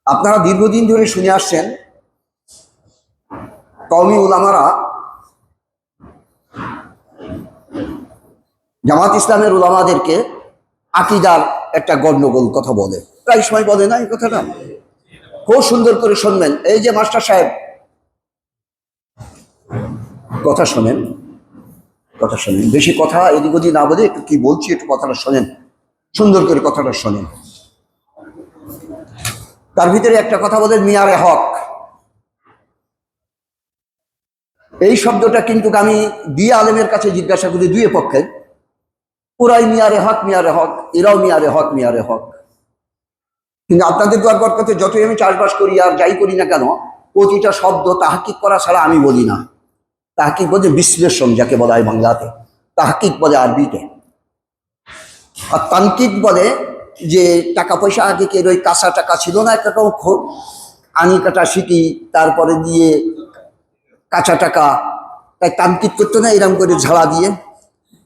আপনারা দীর্ঘদিন ধরে শুনে আসছেন কওমি উলামারা জামাত ইসলামের উলামাদেরকে আকীদার একটা গন্ডগোল কথা বলে, প্রায় সময় বলে না এই কথাটা। খুব সুন্দর করে শুনবেন। এই যে মাস্টার সাহেব, কথা শোনেন, কথা শোনেন, বেশি কথা এদিক ওদিক না বলে একটু কি বলছি একটু কথাটা শোনেন, সুন্দর করে কথাটা শোনেন। তার ভিতরে একটা কথা বলেন মিয়ারে হক। এই শব্দটা কিন্তু আমি দিয়ে আলেমের কাছে জিজ্ঞাসা করি দুই পক্ষে, পুরাই মিয়ারে হক, মিয়ারে হক, এরাও মিয়ারে হক, মিয়ারে হক। কিন্তু আপনাদের দরবার করতে যতই আমি চাষবাস করি আর যাই করি না কেন, প্রতিটা শব্দ তাহকিক করা ছাড়া আমি বলি না। তাহকিক বলে বিশ্লেষণ, যাকে বলা হয় বাংলাতে, তাহকিক বলে আরবিতে। আর তানকিক বলে যে টাকা পয়সা আগে কে ওই কাঁচা টাকা ছিল না একটা আনি কাটা শিখি, তারপরে দিয়ে কাঁচা টাকা, তাই তানকিক করতো না এরকম করে ঝাড়া দিয়ে,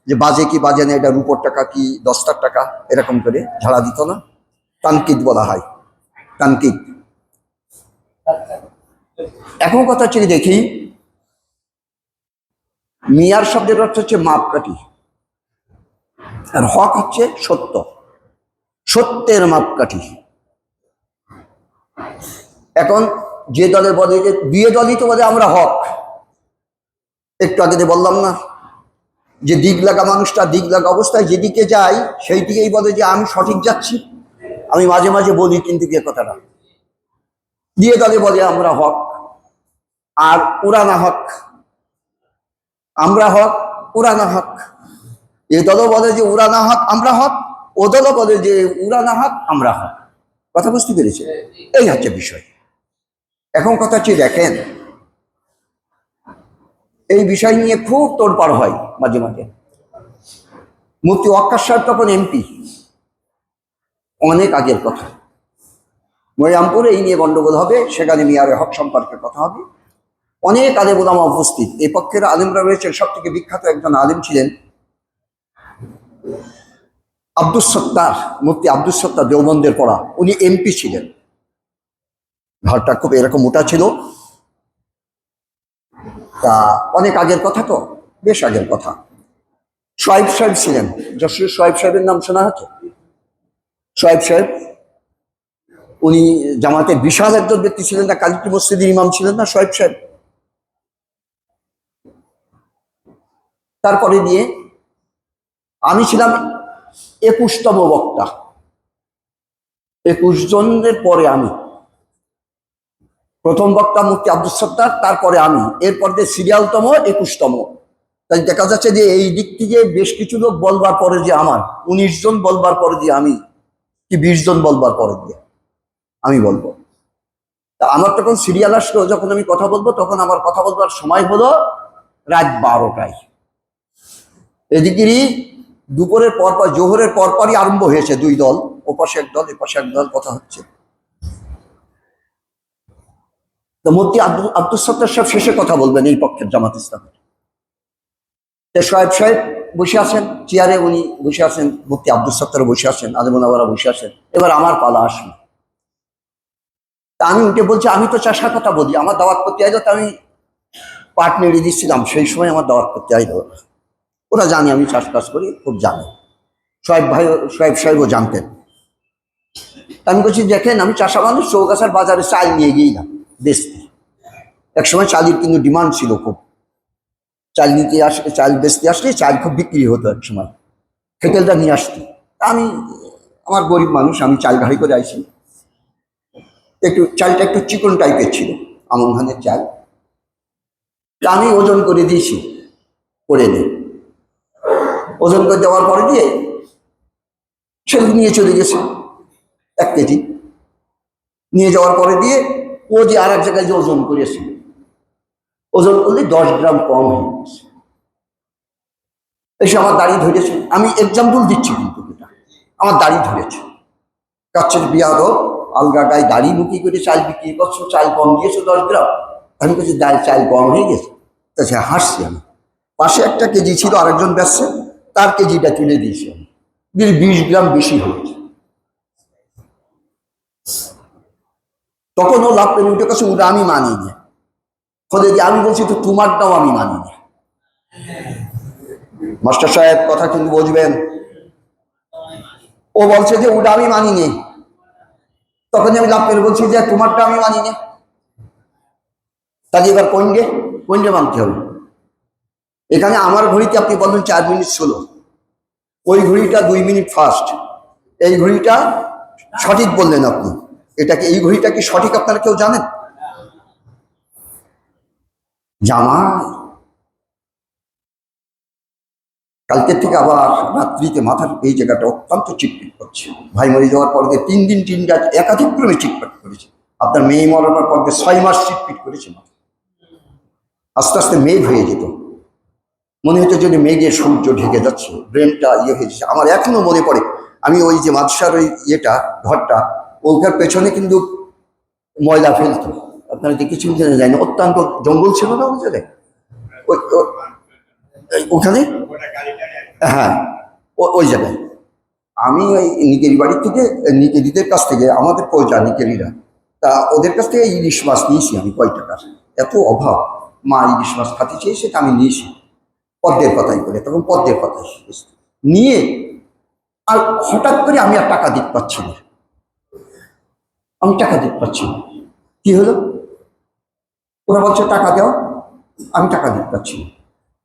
যে বাজে কি বাজে না, এটা রূপোর টাকা কি দস্তার টাকা, এরকম করে ঝাড়া দিত না, তানকিক বলা হয়, তানকিক। এখন কথা হচ্ছে দেখি, মিয়ার শব্দের অর্থ হচ্ছে মাপকাঠি, আর হক হচ্ছে সত্য, সত্যের মাপকাঠি। এখন যে দলে বলে যে দুই দলই তো বলে আমরা হক, একটু আগে বললাম না যে দিক লাগা মানুষটা দিক লাগা অবস্থায় যেদিকে যায় সেই দিকেই বলে যে আমি সঠিক যাচ্ছি। আমি মাঝে মাঝে বলি কিন্তু কে কথাটা, দিয়ে দলে বলে আমরা হক আর ওরা না হক, আমরা হক ওরা না হক। এ দলও বলে যে ওরা না হক আমরা হক, ও দলও বলে যে ওরা না হক আমরা হক। কথা বুঝতে পেরেছে? এই হচ্ছে বিষয়। এখন কথা হচ্ছে দেখেন, এই বিষয় নিয়ে খুব তোড়পাড় হয় মাঝে মাঝে। মুফতি ওয়াক্কার সাহেব তখন এমপি, অনেক আগের কথা, মরিয়ামপুরে এই নিয়ে গন্ডগোল হবে, সেখানে মিয়ারে হক সম্পর্কে কথা হবে। অনেক আলেম ওলামা উপস্থিত, এই পক্ষের আলেমরা রয়েছেন। সব থেকে বিখ্যাত একজন আলেম ছিলেন আব্দুস সত্তার, মুফতি আব্দুস সত্তার, দেওবন্দের পড়া, উনি এমপি ছিলেন। ঘরটা খুব এরকম মোটা ছিল। তা অনেক আগের কথা, তো বেশ আগের কথা। সোয়াইব সাহেব ছিলেন, যশোরের সোয়াইব সাহেবের নাম শোনা হচ্ছে? সোয়াইব সাহেব, উনি জামাতের বিশাল একজন ব্যক্তি ছিলেন না, কালিকি মসজিদের ইমাম ছিলেন না সোয়াইব সাহেব। তারপরে দিয়ে আমি ছিলাম 21তম বক্তা, 21 জনের পরে আমি প্রথম বক্তা মুফতি আব্দুস সত্তার, তারপরে আমি, এরপর দিয়ে সিরিয়ালতম 21তম। তাই দেখা যাচ্ছে যে এই দিক থেকে বেশ কিছু লোক বলবার পরে যে আমার 19 জন বলবার পরে দিয়ে আমি, কি 20 জন বলবার পরে দিয়ে আমি বলবো। তা আমার তখন সিরিয়াল আসলো, যখন আমি কথা বলবো তখন আমার কথা বলবার সময় হলো রাত 12টায়। এদিকেরই দুপুরের পরপর, জোহরের পরপরই আরম্ভ হয়েছে দুই দল, ওপাশে এক দল এপাশে এক দল, কথা হচ্ছে। তো মুফতি আব্দুস সত্তার সাহেব শেষে কথা বলবেন এই পক্ষের, জামাত ইসলামের। সোয়াইব সাহেব বসে আছেন চেয়ারে, উনি বসে আছেন, মুফতি আব্দুস সত্তার বসে আছেন, আলেম ওলামারা বসে আছেন। এবার আমার পালা আসলো। তা আমি উঠে বলছি, আমি তো চাষার কথা বলি, আমার দাওয়াত করতে আইলো, তা আমি পাট নেড়ে দিচ্ছিলাম, সেই সময় আমার দাওয়াত করতে আইলো। ওরা জানে আমি চাষবাস করি, খুব জানে। সোয়াইব সাহেবও জানতেন। আমি বলছি দেখেন, আমি চাষা মানুষ, চৌগাছার বাজারে চাল নিয়ে গিয়েছিলাম বেচতে। একসময় চালের কিন্তু ডিমান্ড ছিল খুব, চাল নিতে আসলে, চাল বেচতে আসলে চাল খুব বিক্রি হতো এক সময়, খেতেলটা নিয়ে আসতো। আমি, আমার গরিব মানুষ, আমি চাল গাড়ি করে আইছি। একটু চালটা একটু চিকন টাইপের ছিল, আমন ধানের চাল। আমি ওজন করে দিয়েছি, করে দিই, ওজন করে দেওয়ার পরে দিয়ে সে নিয়ে চলে গেছে 1 কেজি। নিয়ে যাওয়ার পরে দিয়ে ও যে আর এক জায়গায় যে ওজন করেছে, ওজন করলে 10 গ্রাম কম হয়ে গেছে। এসে আমার দাড়ি ধরেছে, আমি এক্সাম্পল দিচ্ছি কিন্তু এটা, আমার দাড়ি ধরেছে। কাচ্ছের বিয়াদব, আলগা গায়ে দাড়ি মুখি করে চাল বিক্রি করছো, চাল কম দিয়েছো 10 গ্রাম। আমি বলছি চাল কম হয়ে গেছে। তা সে হাসছি। আমি পাশে 1 কেজি ছিল, আরেকজন বেচছে, তার কেজিটা তুলে দিয়েছি আমি, 20 গ্রাম বেশি হয়েছে। তখন ও লাভ পেরে উঠে কাছে ওটা আমি মানি না। ফলে যে আমি বলছি তো তোমারটাও আমি মানি না। মাস্টার সাহেব কথা কিন্তু বুঝবেন, ও বলছে যে ওটা আমি মানি নি, তখন আমি লাভ পেরে বলছি যে তোমারটা আমি মানি না। তাহলে এবার কোনডে মানতে হবে? এখানে আমার ঘড়িতে আপনি বলবেন 4 মিনিট ষোলো, ওই ঘড়িটা 2 মিনিট ফাস্ট, এই ঘড়িটা সঠিক বললেন আপনি। এটাকে এই ঘড়িটা কি সঠিক আপনারা কেউ জানেন? জামাই কালকের থেকে আবার রাত্রিতে মাথার এই জায়গাটা অত্যন্ত চিটপিট করছে। ভাই মরে যাওয়ার পর 3 দিন 3 রাত একাধিক্রমে চিটপিট করেছে। আপনার মেয়ে মরানোর পর 6 মাস চিটপিট করেছে মাথা। আস্তে আস্তে মেঘ হয়ে যেত, মনে হতো যদি মেঘে সূর্য ঢেকে যাচ্ছে, ব্রেনটা ইয়ে হয়ে যাচ্ছে। আমার এখনো মনে পড়ে, আমি ওই যে মাদ্রাসার ওই ঘরটা, ওখার পেছনে কিন্তু ময়লা ফেলতো। আপনারা দেখেছেন কিনা জানি না, অত্যন্ত জঙ্গল ছিল না ওই জায়গায়, ওখানে। হ্যাঁ, ওই জায়গায় আমি ওই নিকেরি বাড়ির থেকে, নিকেরিদের কাছ থেকে, আমাদের পয়সা নিকেরিরা, তা ওদের কাছ থেকে ইলিশ মাছ নিয়েছি আমি। কয় টাকার এত অভাব, মা ইলিশ মাছ খাতে চেয়েছে, তা আমি নিয়েছি পদ্মের কথাই করে, তখন পদ্মের কথাই নিয়ে। আর হঠাৎ করে আমি আর টাকা দিতে পারছি না, আমি টাকা দিতে পারছি না। কি হলো? ওরা বলছে টাকা দাও, আমি টাকা দিতে পারছি না।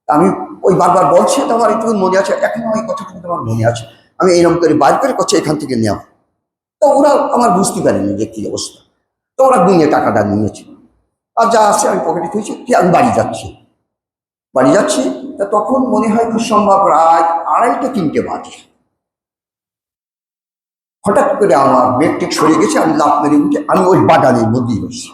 আমি ওই বারবার বলছে, তো আমার একটু মনে আছে এখনো, ওই কথাটুকু আমার মনে আছে। আমি এরকম করে বার করে করছে এখান থেকে নেওয়া। তো ওরা আমার বুঝতে পারেনি যে কি অবস্থা, তো ওরা গুনিয়ে টাকাটা নিয়েছে। আর যা আছে আমি পকেটে থুয়েছি, কি আমি বাড়ি যাচ্ছি। তা তখন মনে হয় খুব সম্ভব রাত 2:30-3টে বাজে। হঠাৎ করে আমার মেঘ সরে গেছে, আমি লাফ মেরে উঠে আমি ওই বাগানের মধ্যেই বসছি।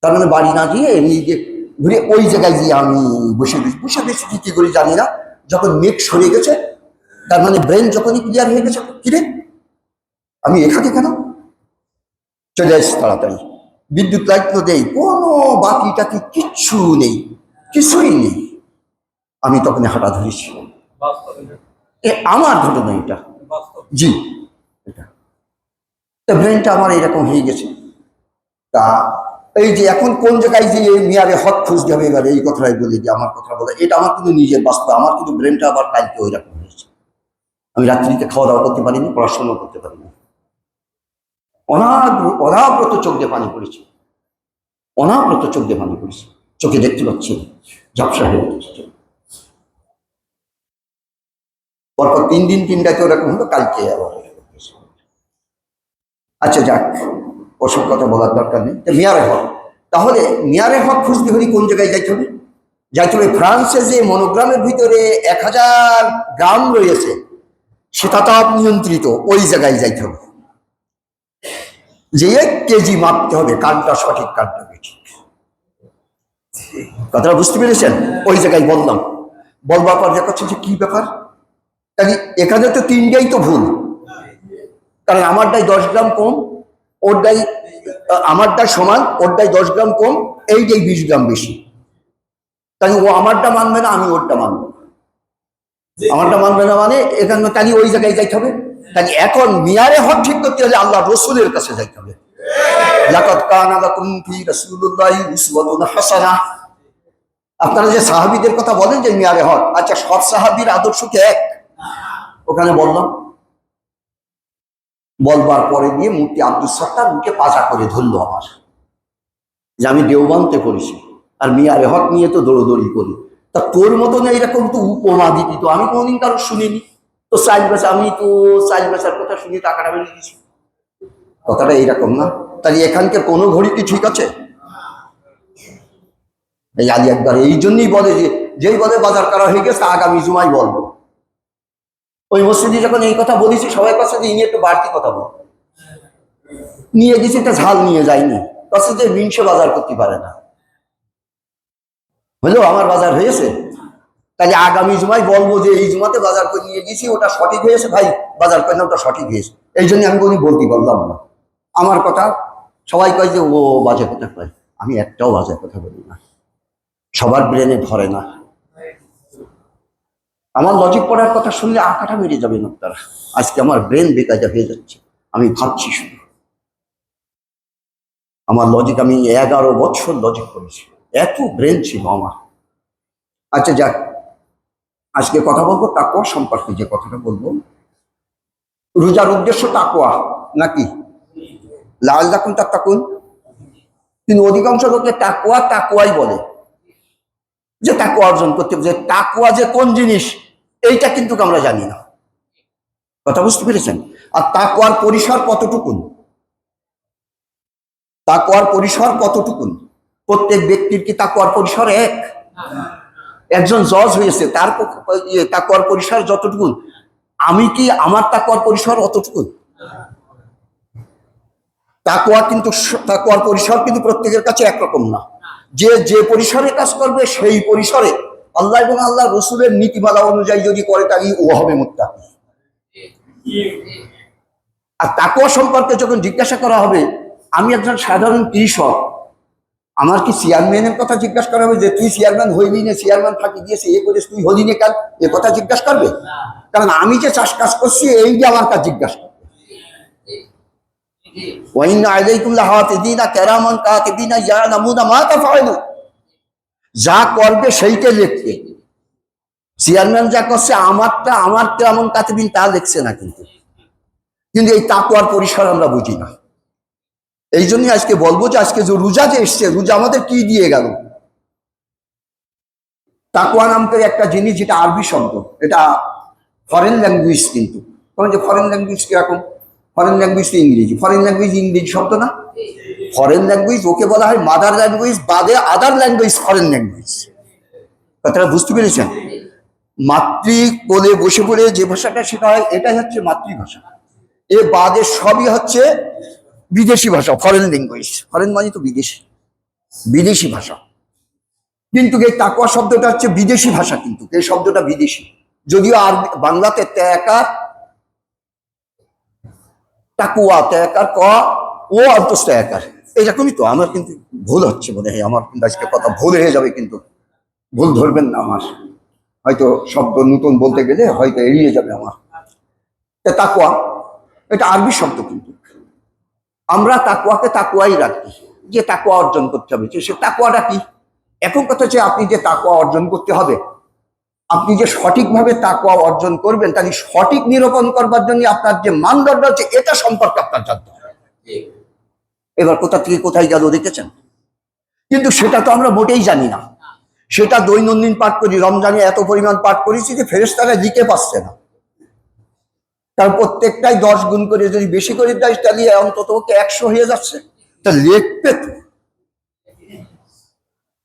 তার মানে বাড়ি না গিয়ে এমনি যে ঘুরে ওই জায়গায় গিয়ে আমি বসে রয়েছি কি করে জানি না। যখন মেঘ সরে গেছে, তার মানে ব্রেন যখনই ক্লিয়ার হয়ে গেছে, কিরে আমি এখানে কেন? চলে আসছি তাড়াতাড়ি, বিদ্যুৎ লাইট তো দেই, কোনো বাকিটাকে কিছুই নেই। আমি তখন হাঁটা ধরেছি। আমার ঘটনা এটা, জি, এটা ব্রেনটা আমার এরকম হয়ে গেছে। তা এই যে এখন কোন জায়গায় যে মেয়ারে হক খুঁজতে হবে, এবার এই কথাটাই বলি যে আমার কথা বলে এটা আমার কিন্তু নিজের বাস্তব, আমার কিন্তু ব্রেনটা আবার কালকে ওই রকম হয়েছে। আমি রাত্রিতে খাওয়া দাওয়া করতে পারিনি, পড়াশোনা করতে পারিনি, অনাব্রত চোখ দিয়ে পানি পড়েছে, চোখে দেখতে পাচ্ছি ঝাপসা হয়ে গেছে। পরপর 3 দিন 3 রাতে ওরকম হলো, কালকে আবার। আচ্ছা যাক, ওসব কথা বলার দরকার নেই। মেয়ারে হক, তাহলে মেয়ারে হক খুঁজতে হলে কোন জায়গায় যাইতে হবে? ফ্রান্সে যে মনোগ্রামের ভিতরে 1000 গ্রাম রয়েছে, শীতাতাপ নিয়ন্ত্রিত, ওই জায়গায় যাইতে হবে, যে 1 কেজি মাপতে হবে, কানটা সঠিক কানটা বেঠিক। কথাটা বুঝতে পেরেছেন? ওই জায়গায় বলবার পর দেখাচ্ছে যে কি ব্যাপার, তাহলে এখানে তো 3টাই তো ভুল। কারণ আমারটাই 10 গ্রাম কম, ওরটাই আমারটা সমান, ওরটাই 10 গ্রাম কম, এইটাই 20 গ্রাম বেশি। তাহলে ও আমারটা মানবে না, আমি ওরটা মানবো। আমারটা মানবে না মানে এখানে তাহলে ওই জায়গায় যাইতে হবে। তাহলে এখন মিয়ারে হক ঠিক করতে হলে আল্লাহ রসুলের কাছে যাইতে হবে। লাকাদ কানা লাকুম ফি রাসূলিল্লাহি উসওয়াতুন হাসানাহ। আপনারা যে সাহাবীদের কথা বলেন যে মিয়ারে হক, আচ্ছা সব সাহাবীর আদর্শ কি এক? ওখানে বলবার পরে দিয়ে মুফতি আব্দুস সাত্তার মুখে পাজা করে ধরলো আমার, যে আমি দেওবন্দে পড়েছি আর মিয়ারে হক নিয়ে তো দৌড়দৌড়ি করি। তা তোর মতন এরকম তো উপমা দিতি তো আমি কোনদিন কারো শুনিনি। তো আমি তো 4 বছর কথা শুনি টাকাটা বেরিয়ে দিয়েছি। কথাটা এইরকম না? তাহলে এখানকার কোনো ঘড়ি কি ঠিক আছে? এই আলী একবার এই জন্যই বলে যে যেই বলে বাজার করা হয়ে গেছে আগামী জুমায় বলবো। ওই মসজিদে যখন এই কথা বলেছি সবাই কাছে যে ইনি একটু বাড়তি কথা বল, নিয়ে গেছি, একটা ঝাল নিয়ে যায়নি, কাছে যে বিংশ বাজার করতে পারে না। হলো আমার বাজার হয়েছে, তাহলে আগামী জুমায় বলবো যে এই জুমাতে বাজার করে নিয়ে গেছি, ওটা সঠিক হয়েছে ভাই, বাজার করে না ওটা সঠিক হয়েছে। এই জন্য আমি কোনো বলতে পারলাম না আমার কথা। সবাই কয় যে ও বাজে কথা কয়, আমি একটাও বাজে কথা বলি না, সবার ব্রেনে ধরে না। আমার লজিক পড়ার কথা শুনলে আঁকাটা মেরে যাবেন আপনারা। আজকে আমার ব্রেন বেকাজা হয়ে যাচ্ছে, আমি ভাবছি শুধু। আমার লজিক, আমি 11 বছর লজিক করেছি, এত ব্রেন ছিল আমার। আচ্ছা যাক, আজকে কথা বলবো তাকওয়া সম্পর্কে। যে কথাটা বলবো, রোজার উদ্দেশ্য তাকওয়া নাকি লাআল্লাকুম তাত্তাকুন, কিন্তু অধিকাংশ লোকে তাকওয়া তাকওয়াই বলে, যে তাকওয়া অর্জন করতে হবে। যে তাকওয়া যে কোন জিনিস এইটা কিন্তু আমরা জানি না। কথা বুঝতে পেরেছেন? আর তাকওয়ার পরিসর কতটুকুন, তাকওয়ার পরিসর কতটুকুন? প্রত্যেক ব্যক্তির কি তাকওয়ার পরিসর এক? একজন জজ হয়েছে, তার তাকওয়ার পরিসর যতটুকুন, আমি কি আমার তাকওয়ার পরিসর অতটুকু? তাকওয়ার পরিসর কিন্তু প্রত্যেকের কাছে একরকম না। যে যে পরিসরে কাজ করবে সেই পরিসরে আল্লাহ এবং আল্লাহ রসুলের নীতিমালা অনুযায়ী যদি করে, তাই ও হবে মুত্তাকি। আর তাকওয়া সম্পর্কে যখন জিজ্ঞাসা করা হবে, আমি একজন সাধারণ কৃষক, আমার কি চেয়ারম্যানের কথা জিজ্ঞাসা করা হবে যে তুই চেয়ারম্যান হইলি না, চেয়ারম্যান ফাঁকি দিয়েছে, এ করিস, তুই হলি না কাল, এ কথা জিজ্ঞাসা করবে? কারণ আমি যে চাষ কাজ করছি এই যে আমার কাজ জিজ্ঞাসা করবে। যা করবে সেইটা লিখবে। চেয়ারম্যান যা করছে আমারটা, আমার কেমন কাতিবিন তা লিখছে না, কিন্তু এই তাকওয়ার পরিসর আমরা বুঝি না। এই জন্যই আজকে বলবো যে আজকে যে রোজা যে এসছে, রোজা আমাদের কি দিয়ে গেল? তাকওয়া নাম করে একটা জিনিস, যেটা আরবি শব্দ, এটা ফরেন ল্যাঙ্গুয়েজ। কিন্তু যে ফরেন ল্যাঙ্গুয়েজ কিরকম? ফরেন ল্যাঙ্গুয়েজ তো ইংরেজি, ফরেন ল্যাঙ্গুয়েজ ইংরেজি শব্দ না। ফরেন ল্যাঙ্গুয়েজ ওকে বলা হয় মাদার ল্যাঙ্গুয়েজ বাদে আদার ল্যাঙ্গুয়েজ ফরেন ল্যাঙ্গুয়েজ। কথাটা বুঝতে পেরেছেন? মাতৃ কোলে বসে পড়ে যে ভাষাটা শেখা হয় এটাই হচ্ছে মাতৃভাষা, এ বাদে সবই হচ্ছে বিদেশি ভাষা, ফরেন ল্যাঙ্গুয়েজ। ফরেন মানে তো বিদেশি, বিদেশি ভাষা। কিন্তু এই তাকওয়া শব্দটা হচ্ছে বিদেশি ভাষা, কিন্তু এই শব্দটা বিদেশি। যদিও আর বাংলাতে ত্যাকার, তাকুয়া, ত্যাকার ক ও অন্তস্থ একার, এইরকমই তো। আমার কিন্তু ভুল হচ্ছে মনে হয়, আমার কিন্তু আজকে কথা ভুল হয়ে যাবে, কিন্তু ভুল ধরবেন না আমার। হয়তো শব্দ নতুন বলতে গেলে হয়তো এড়িয়ে যাবে আমার। তাকওয়া এটা আরবি শব্দ, কিন্তু আমরা তাকওয়াকে তাকওয়াই রাখি, যে তাকওয়া অর্জন করতে হবে। সে তাকওয়াটা কি? এখন কথা হচ্ছে, আপনি যে তাকওয়া অর্জন করতে হবে, আপনি যে সঠিকভাবে তাকওয়া অর্জন করবেন, তাকে সঠিক নিরূপণ করবার জন্য আপনার যে মানদণ্ড আছে, এটা সম্পর্কে আপনার জানতে হবে। এবার কোথা থেকে কোথায় গেল দেখেছেন? কিন্তু সেটা তো আমরা মোটেই জানি না। সেটা দৈনন্দিন পাঠ করি, রমজানে এত পরিমাণ পাঠ করেছি যে ফেরেশতারা লিখে পাচ্ছে না। তার প্রত্যেকটাই 10 গুণ করে যদি বেশি করে দেয়, তাহলে অন্তত 100 হয়ে যাচ্ছে। তা লিখবে তো।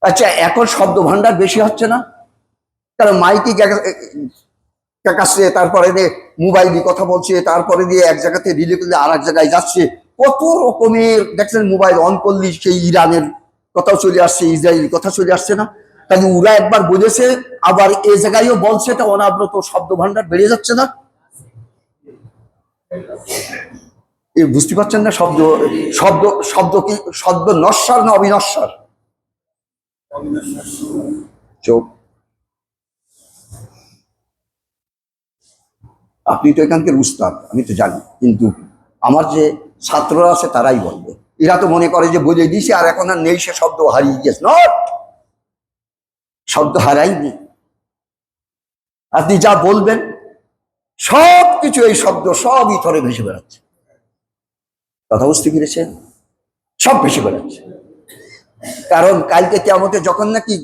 আচ্ছা, এখন শব্দ ভান্ডার বেশি হচ্ছে না? কারণ মাইকি কাছে, তারপরে দিয়ে মোবাইল দিয়ে কথা বলছে, তারপরে দিয়ে এক জায়গাতে রিলে করলে আর এক জায়গায় যাচ্ছে। কত রকমের দেখছেন, মোবাইল অন করলে সেই ইরানের কথাও চলে আসছে, ইসরায়েলের কথা চলে আসছে না? তাহলে ওরা একবার বলেছে, আবার এ জায়গায়ও বলছে, এটা অনাব্রত শব্দ ভান্ডার বেড়ে যাচ্ছে না? এ বুঝতে পারছেন না? শব্দ শব্দ শব্দ কি শব্দ নশ্বর না অবিনশ্বর? চোখ, আপনি তো এখানকার উস্তাদ, আমি তো জানি, কিন্তু আমার যে ছাত্ররা আছে তারাই বলবে। এরা তো মনে করে যে বুঝে দিয়েছে, আর এখন আর নেই, সে শব্দ হারিয়ে গেছে। নট, শব্দ হারাইনি। আপনি যা বলবেন সব কিছু, এই শব্দ সব ইথরে ভেসে বেড়াচ্ছে। কথা বুঝতে পেরেছেন? সব ভেসে বেড়াচ্ছে। কারণ কালকে কিয়ামতে যখন নাকি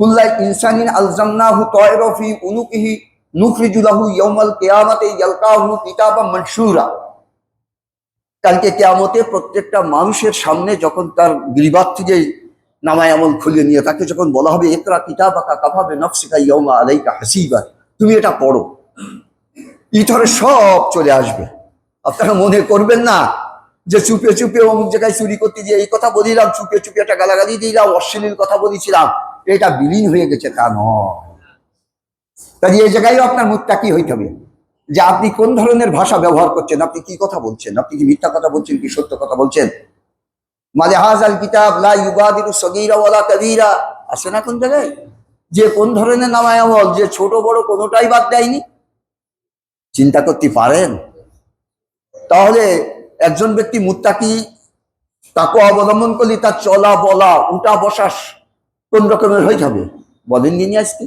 কুল্লা ইনসানিন আলজামনাহু তায়রা ফি উনুকিহি নুখরিজু লাহু ইয়াউমাল কিয়ামাতি ইয়ালকাহু কিতাবাম মানশুরা, কালকে কিয়ামতে প্রত্যেকটা মানুষের সামনে যখন তার গিরিবাত থেকে নামায় আমল খুলে নিয়ে তাকে যখন বলা হবে, ইকরা কিতাবাকা কাফা বিনাফসিকা ইয়াউমা আলাইকা হাসিবা, তুমি এটা পড়ো, ইথরে সব চলে আসবে। আপনারা মনে করবেন না যে চুপে চুপে অমুক জায়গায় চুরি করতে গিয়ে এই কথা বলিলাম, চুপে চুপে একটা গালাগালি দিলাম, অশ্লীল কথা বলেছিলাম, এটা বিলীন হয়ে গেছে, তা নয়। তাই এই জায়গায় আপনার মুত্তাকি হইতে হবে, যে আপনি কোন ধরনের ভাষা ব্যবহার করছেন, আপনি কি কথা বলছেন, আপনি কি মিথ্যা কথা বলছেন, কি সত্য কথা বলছেন। মাঝে হাজাল কিতাব লা ইউগাদিরু সগীরা ওয়ালা কাবীরা আছে না কোন জায়গায়, যে কোন ধরনের নামায় আমল, যে ছোট বড় কোনোটাই বাদ দেয়নি। চিন্তা করতে পারেন? তাহলে একজন ব্যক্তি মুত্তাকি তাকে অবলম্বন করলে তার চলা বলা উঠা বসা কোন রকমের হয়ে যাবে বলেন নিয়ে আজকে।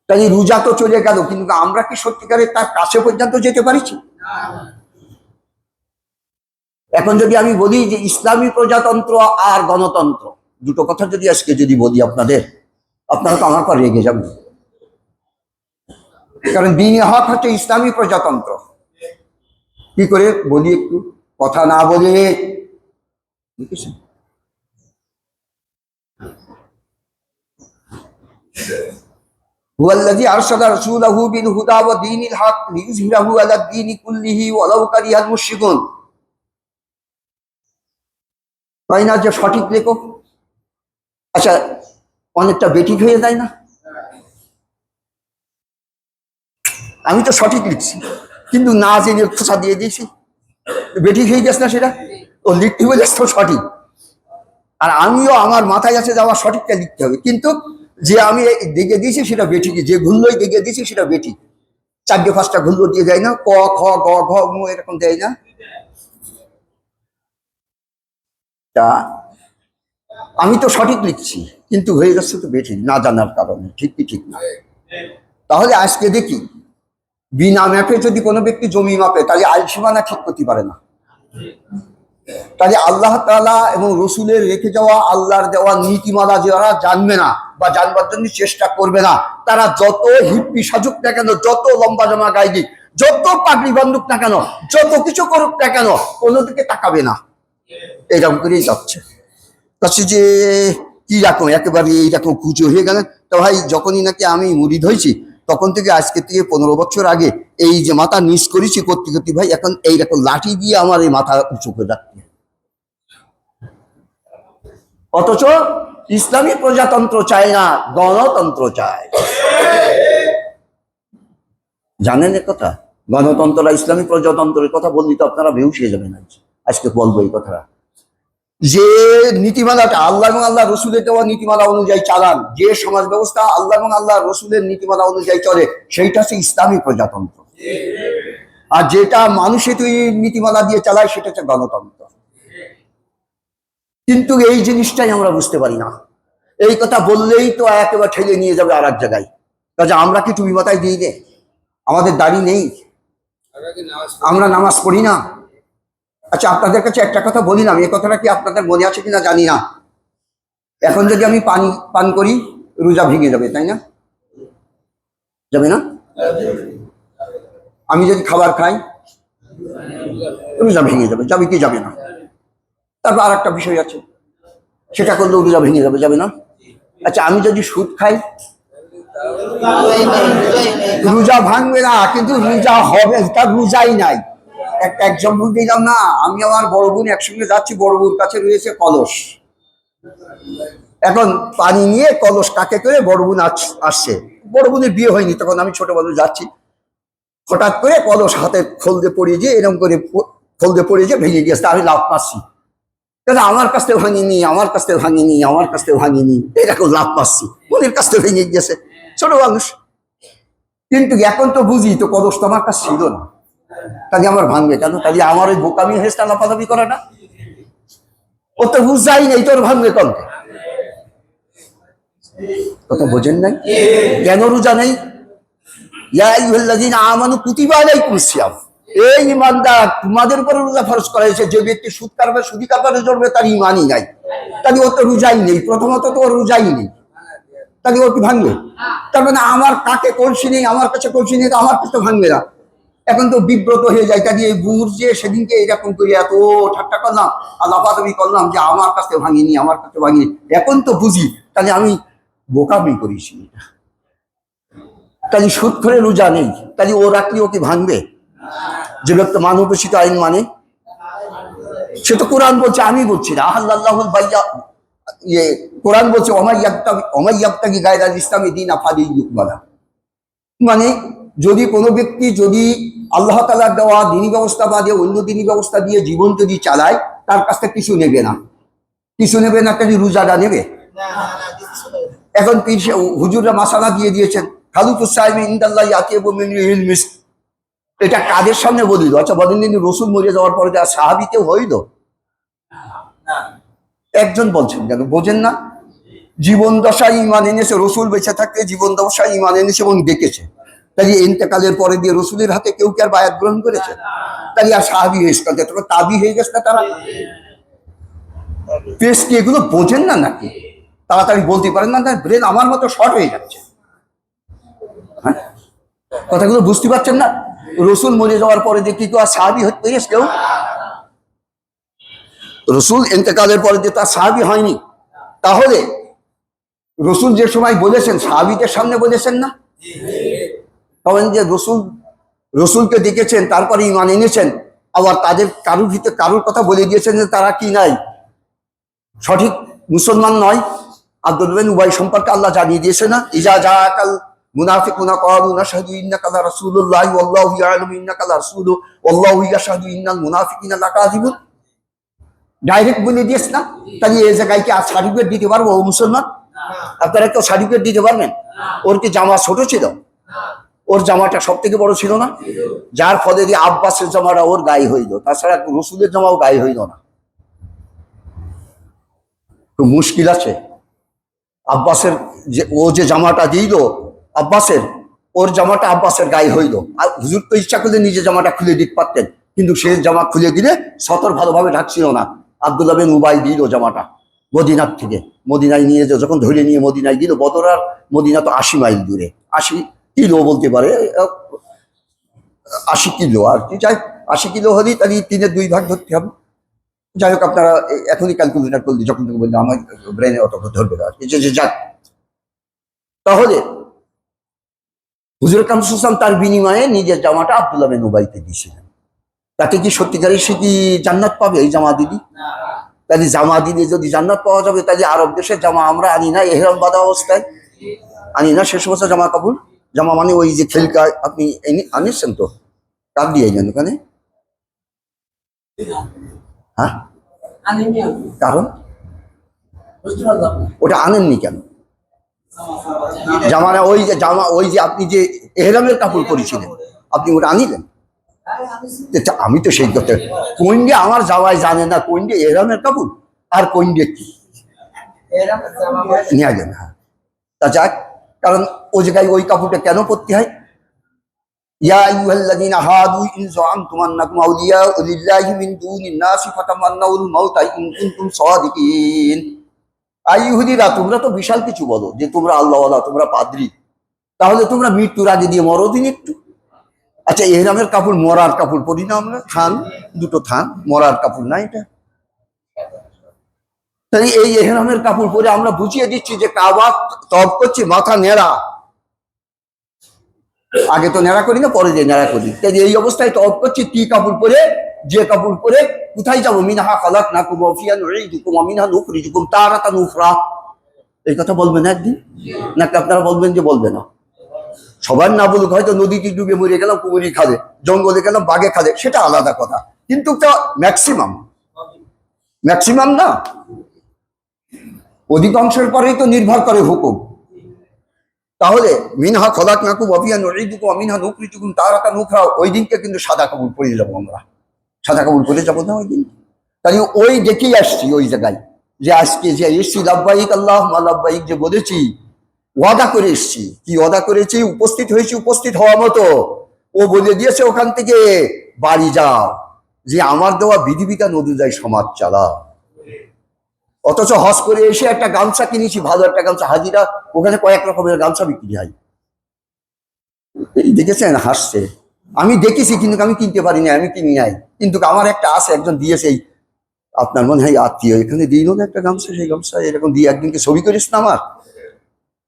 তাই রোজা তো চলে গেল, কিন্তু আমরা কি সত্যিকারে তার কাছে পর্যন্ত যেতে পারছি? এখন যদি আমি বলি যে ইসলামী প্রজাতন্ত্র আর গণতন্ত্র, দুটো কথা যদি আজকে যদি বলি আপনাদের, আপনারা তো আমার পর রেগে যাবেন। কারণ দ্বীনি হক হচ্ছে ইসলামী প্রজাতন্ত্র। কি করে বলি একটু, কথা না বলে বুঝেছেন? হুয়াল্লাযী আরসালা রাসূলাহু বিল হুদা ওয়া দীনিল হক লিইয়ুযহিরাহু আলাদ দীনি কুল্লিহি ওয়ালাউ কারিহাল মুশরিকুন। তাই না যে সঠিক লেখো? আচ্ছা, অনেকটা বেঠিক হয়ে যায় না? আমি তো সঠিক লিখছি, কিন্তু না জেনে খোঁচা দিয়ে দিয়েছি, বেঠিক হয়ে গেছে না সেটা? ও লিখতে বলে তো সঠিক, আর আমিও আমার মাথায় আছে যে আমার সঠিকটা লিখতে হবে, কিন্তু যে আমি দেখে দিয়েছি সেটা বেঠিক, যে ঘুল্লোই দেখে দিয়েছি সেটা বেঠিক। 4-5টা ঘুল্লো দিয়ে যায় না, ক খ গ ঘ ঙ এরকম দেয় না? তা আমি তো সঠিক লিখছি, কিন্তু হয়ে যাচ্ছে তো বেঠিক, না জানার কারণে। ঠিক কি ঠিক না? তাহলে আজকে দেখি বিনা ম্যাপে যদি কোনো ব্যক্তি জমি মাপে, তাহলে আইল সীমানা ঠিক করতে পারে না। তাহলে আল্লাহ তাআলা এবং রসুলের রেখে যাওয়া আল্লাহর দেওয়া নীতিমালা যারা জানবে না বা জানবার জন্য চেষ্টা করবে না, তারা যত হিপ্পি সাজুক না কেন, যত লম্বা জামা গায়ে দিক, যত পাগড়ি বান্ধুক না কেন, যত কিছু করুক না কেন, কোনো দিকে তাকাবে না। এরকম করেই যাচ্ছে। কাছে যে কি রকম একেবারে এইরকম কুচো হয়ে গেলেন। তো ভাই, যখনই নাকি আমি মুরিদ হয়েছি, তখন থেকে আজকে থেকে 15 বছর আগে এই যে মাথা নিচ করেছি করতে করতে ভাই, এখন এইরকম লাঠি দিয়ে আমার এই মাথা উঁচু করে রাখতে। অথচ ইসলামী প্রজাতন্ত্র চায় না, গণতন্ত্র চায়। জানেন এ কথা? গণতন্ত্র আর ইসলামী প্রজাতন্ত্রের কথা বললি তো আপনারা বেহুশ হয়ে যাবেন। আজকে বলবো এই কথাটা, যে নীতিমালাটা আল্লাহ এবং আল্লাহ রসুলের দেওয়া নীতিমালা অনুযায়ী চালান, যে সমাজ ব্যবস্থা আল্লাহ এবং আল্লাহ রসুলের নীতিমালা অনুযায়ী চলে, সেইটা হচ্ছে ইসলামী প্রজাতন্ত্র। আর যেটা মানুষে তুই নীতিমালা দিয়ে চালায়, সেটা হচ্ছে গণতন্ত্র। কিন্তু এই জিনিসটাই আমরা বুঝতে পারি না। এই কথা বললেই তো একেবারে ঠেলে নিয়ে যাবে আর এক জায়গায়। কাজে আমরা কি টুপি মাথায় দিই নে? আমাদের দাড়ি নেই? আমরা নামাজ পড়ি না? আচ্ছা, আপনাদের কাছে একটা কথা বলিলাম, এই কথাটা কি আপনাদের মনে আছে কিনা জানি না। এখন যদি আমি পানি পান করি, রোজা ভেঙে যাবে, তাই না? যাবে না? আমি যদি খাবার খাই, রোজা ভেঙে যাবে, যাবে কি যাবে না? তারপর আর একটা বিষয় আছে, সেটা করলেও রোজা ভেঙে যাবে, যাবে না? আচ্ছা, আমি যদি সুদ খাই, রোজা ভাঙবে না, কিন্তু রোজা হবে, তার রোজাই নাই। একটা এক্সাম্পল দিলাম না, আমি আমার বড় বোন একসঙ্গে যাচ্ছি, বড় বোন কাছে রয়েছে কলস। এখন পানি নিয়ে কলস কাকে করে বড় বোন আসছে, বড় বোনের বিয়ে হয়নি তখন, আমি ছোট বড় যাচ্ছি, হঠাৎ করে কলস হাতে খোলদে পড়ে যে এরকম করে খোলদে পড়ে যে ভেঙে গেছে, আমি লাভ পাচ্ছি। তাহলে আমার কাছ থেকে ভাঙিনি, আমার কাছ থেকে ভাঙিনি, আমার কাছ থেকে ভাঙিনি, এরকম লাভ পাচ্ছি, বোনের কাছ থেকে ভেঙে গেছে, ছোট মানুষ। কিন্তু এখন তো বুঝি তো কলস তো আমার কাছে ছিল না, তাহলে আমার ভাঙবে কেন? তাহলে আমার ওই বোকামি হেসটা লাফালাফি করে না, ও তো বুঝাই নেই, তোর ভাঙবে কোন কথা বোঝেন নাই? কেন রোজা নেই? এই ইমানদার, তোমাদের উপরে রোজা ফরজ করা হয়েছে। যে ব্যক্তি সুদ কারবার সুদি কারবারে জড়বে, তার ইমানই নাই, তাহলে ও তো রোজাই নেই। প্রথমত তো ওর রোজাই নেই, তাহলে ও কি ভাঙবে? তার মানে আমার কাকে কলসি নেই, আমার কাছে কলসি নেই, তো আমার কাছে তো ভাঙবে না। এখন তো বিব্রত হয়ে যায়। কাজে এই বুর যে সেদিনকে এরকম করে এত ঠাট্টা করলাম আর লাফালাফি করলাম যে আমার কাছে ভাঙিনি, আমার কাছে ভাঙিনি, এখন তো বুঝি তাহলে আমি বোকামি করেছি। তাহলে সুদ করে রোজা নেই, তাহলে ও রাখলে ও কি ভাঙবে? যে ব্যক্তি মানবরচিত আইন মানে, সে তো কোরআন বলছে, আমি বলছি না। আল্লাহুল বাইয়া, ইয়ে কোরআন বলছে ওমাইয়াবতাগি গায়রাল ইসলামি দীন ফালি ইউকবালা। মানে যদি কোনো ব্যক্তি যদি আল্লাহ তাআলার দেওয়া দ্বীনি ব্যবস্থা বাদে অন্য দ্বীনি ব্যবস্থা দিয়ে জীবন যদি চালায়, তার কাছ থেকে কিছু নেবে না, কিছু নেবে না, তাহলে রোজাটা নেবে? এখন হুজুররা মাসালা দিয়ে দিয়েছেন, খালুকুস সাইমি ইনদাল্লাহি আতিয়াবু মিন রিহিল মিস্ক। এটা কাদের সামনে বলিল? আচ্ছা বলেন দিন, রসুল মরে যাওয়ার পরে যা সাহাবী কেউ হইল? একজন বলছেন, কেন বোঝেন না? জীবন দশায় ইমান এনেছে, রসুল বেঁচে থাকতে জীবন দশায় ইমান এনেছে এবং দেখেছে। তাই ইন্তেকালের পরে দিয়ে রসুলের হাতে কেউ কি আর বায়াত গ্রহণ করেছে? তাই আর সাহাবী হয়েছে, তাবি হয়ে গেছে না তারা? পেশ কি এগুলো বোঝেন না নাকি? তাড়াতাড়ি বলতে পারেন না? ব্রেন আমার মতো শর্ট হয়ে যাচ্ছে। হ্যাঁ, কথাগুলো বুঝতে পারছেন না? রসুল মরে যাওয়ার পরে দিয়ে কি কেউ আর সাহাবী হতে পেরেছে? কেউ রসুল ইন্তেকালের পরে দিয়ে তার সাহাবী হয়নি। তাহলে রসুল যে সময় বলেছেন, সাহাবীদের সামনে বলেছেন না? তখন যে রসুলকে দেখেছেন, তারপরে ইমান এনেছেন, আবার তাদের কারুর ভিতরে কারুর কথা বলে দিয়েছেন যে তারা কি নাই, সঠিক মুসলমান নয়। আব্দুল্লাহ বিন উবাই সম্পর্কে আল্লাহ জানিয়ে দিয়েছে না, ইজা জাআকাল মুনাফিকুনা ক্বালু নাশহাদু ইন্নাকা লা রাসূলুল্লাহ ওয়াল্লাহু ইয়ালামু ইন্নাকা লা রাসূলু ওয়াল্লাহু ইয়াশহাদু ইন্নাল মুনাফিকিনা লাকাযিবুন। ডাইরেক্ট বলে দিয়েছে না? তাহলে এই জায়গায় কি আর সার্টিফিকেট দিতে পারবো ও মুসলমান? আপনারা কেউ সার্টিফিকেট দিতে পারবেন? ওর কি জামা ছোট ছিল? ওর জামাটা সব থেকে বড় ছিল না? যার ফলে দিয়ে আব্বাসের জামাটা ওর গায়ে হইল, তাছাড়া রসুলের জামাও গায়ে হইল না। তো মুশকিল আছে। আব্বাসের যে জামাটা দিল আব্বাসের, ওর জামাটা আব্বাসের গায়ে হইল। আর হুজুর তো ইচ্ছা করলে নিজে জামাটা খুলে দিতে পারতেন, কিন্তু সে জামা খুলে দিলে সতর ভালোভাবে ঢাকছিল না। আব্দুল্লাহ বিন উবাই দিল জামাটা মদিনার থেকে, মদিনায় নিয়ে যখন ধরে নিয়ে মদিনায় দিল। বদর আর মদিনা তো 80 মাইল দূরে, 80 কিলো বলতে পারে, 80 কিলো আর কি, যাই 80 কিলো হলেই তাহলে 3-এর 2 ভাগ ধরতে হবে। যাই হোক, আপনারা এখনই ক্যালকুলেটার করলে যখন থেকে বললে আমার ব্রেনে অত ধরবে না আর কি, যে যাক। তাহলে হুজুর আকরাম সাল্লাল্লাহু আলাইহি ওয়াসাল্লাম তার বিনিময়ে নিজের জামাটা আব্দুল্লাহ বিন উবাইকে দিয়েছিলেন। তাতে কি সত্যিকারের সে কি জান্নাত পাবে এই জামা দিদি? তাহলে জামা দিলে যদি জান্নাত পাওয়া যাবে, তাহলে আরব দেশের জামা আমরা আনি না এহরাম বাঁধা অবস্থায়? আনি না শেষ বছর জামা কাপড়? জামা মানে ওই যে খেলকা আপনি আনিয়েছেন তো, কার দিয়ে যান ওখানে? হ্যাঁ, কারণ ওটা আনেননি কেন? জামা না, ওই যে জামা, ওই যে আপনি যে এহরামের কাপড় পরেছিলেন, আপনি ওটা আনিলেন? আমি তো সেই কথা, কোনডে আমার জামাই জানে না কোনডে এহরামের কাপড় আর কোনডে কি নিয়ে গেলেন। হ্যাঁ, তা যাক, কারণ ও জায়গায় ওই কাপড়টা কেন পরতে হয়? ইয়া আইয়ুহাল্লাযীনা হাদু ইন যাআমতুম আন্নাকুম আউলিয়াউ লিল্লাহি মিন দুনিন নাসি ফাতামান্নাউল মাউতা ইন কুনতুম সাদিকিন। ইহুদিরা, তোমরা তো বিশাল কিছু বলো যে তোমরা আল্লাহওয়ালা, তোমরা পাদ্রী, তাহলে তোমরা মৃত্যুর আগে দিয়ে মরো দিন একটু। আচ্ছা, এহরামের কাপড় মরার কাপড় পরি না আমরা? থান, দুটো থান, মরার কাপড় না এটা? তাই এই এহরামের কাপড় পরে আমরা বুঝিয়ে দিচ্ছি যে কাবা তওয়াফ করছি, মাথা নেড়া। আগে তো নেড়া করি না, পরে যে নেড়া করি। তাই এই অবস্থায় তওয়াফ করছি কি কাপড় পরে? যে কাপড় পরে কোথায় যাবো? মিনহা খালাকনাকুম ওয়া ফিহা নুঈদুকুম ওয়া মিনহা নুখরিজুকুম তারাতান উখরা। এই কথা বলবেন একদিন, নাকি আপনারা বলবেন যে বলবে না? সবার না বলুক, হয়তো নদীতে ডুবে মরে গেলাম কুমিরি খালে, জঙ্গলে গেলাম বাঘে খালে, সেটা আলাদা কথা, কিন্তু ম্যাক্সিমাম না, অধিকাংশের পরেই তো নির্ভর করে হুকুম। তাহলে মিনহা খলাকনাকুম ওয়া ফিহা নুঈদুকুম ওয়া মিনহা নুখরিজুকুম তারাতান উখরা, ওই দিনকে কিন্তু সাদা কাপড় পরে যাবো আমরা, সাদা কাপড় পরে যাবো না ওই দিন। তাহলে ওই দেখেই আসছি ওই জায়গায়, যে আজকে যে এসছি লাব্বাইক আল্লাহুম্মা লাব্বাইক যে বলেছি, ওয়াদা করে এসছি। কি ওয়াদা করেছি? উপস্থিত হয়েছি উপস্থিত হওয়া মতো। ও বলে দিয়েছে ওখান থেকে বাড়ি যাও, যে আমার দেওয়া বিধিবিধান অনুযায়ী সমাজ চালা। অথচ হজ করে এসে একটা গামছা কিনেছি, ভালো একটা গামছা, হাজিরা ওখানে কয়েক রকমের গামছা বিক্রি হয়। এই দেখেছেন? হাসছে। আমি দেখেছি, কিন্তু আমি কিনতে পারি না, আমি কিনি নাই। কিন্তু আমার একটা আছে, একজন দিয়েছে, আপনার মনে হয় আত্মীয়, এখানে দিল না একটা গামছা, সেই গামছা এরকম দিয়ে একদিনকে ছবি করিস না আমার।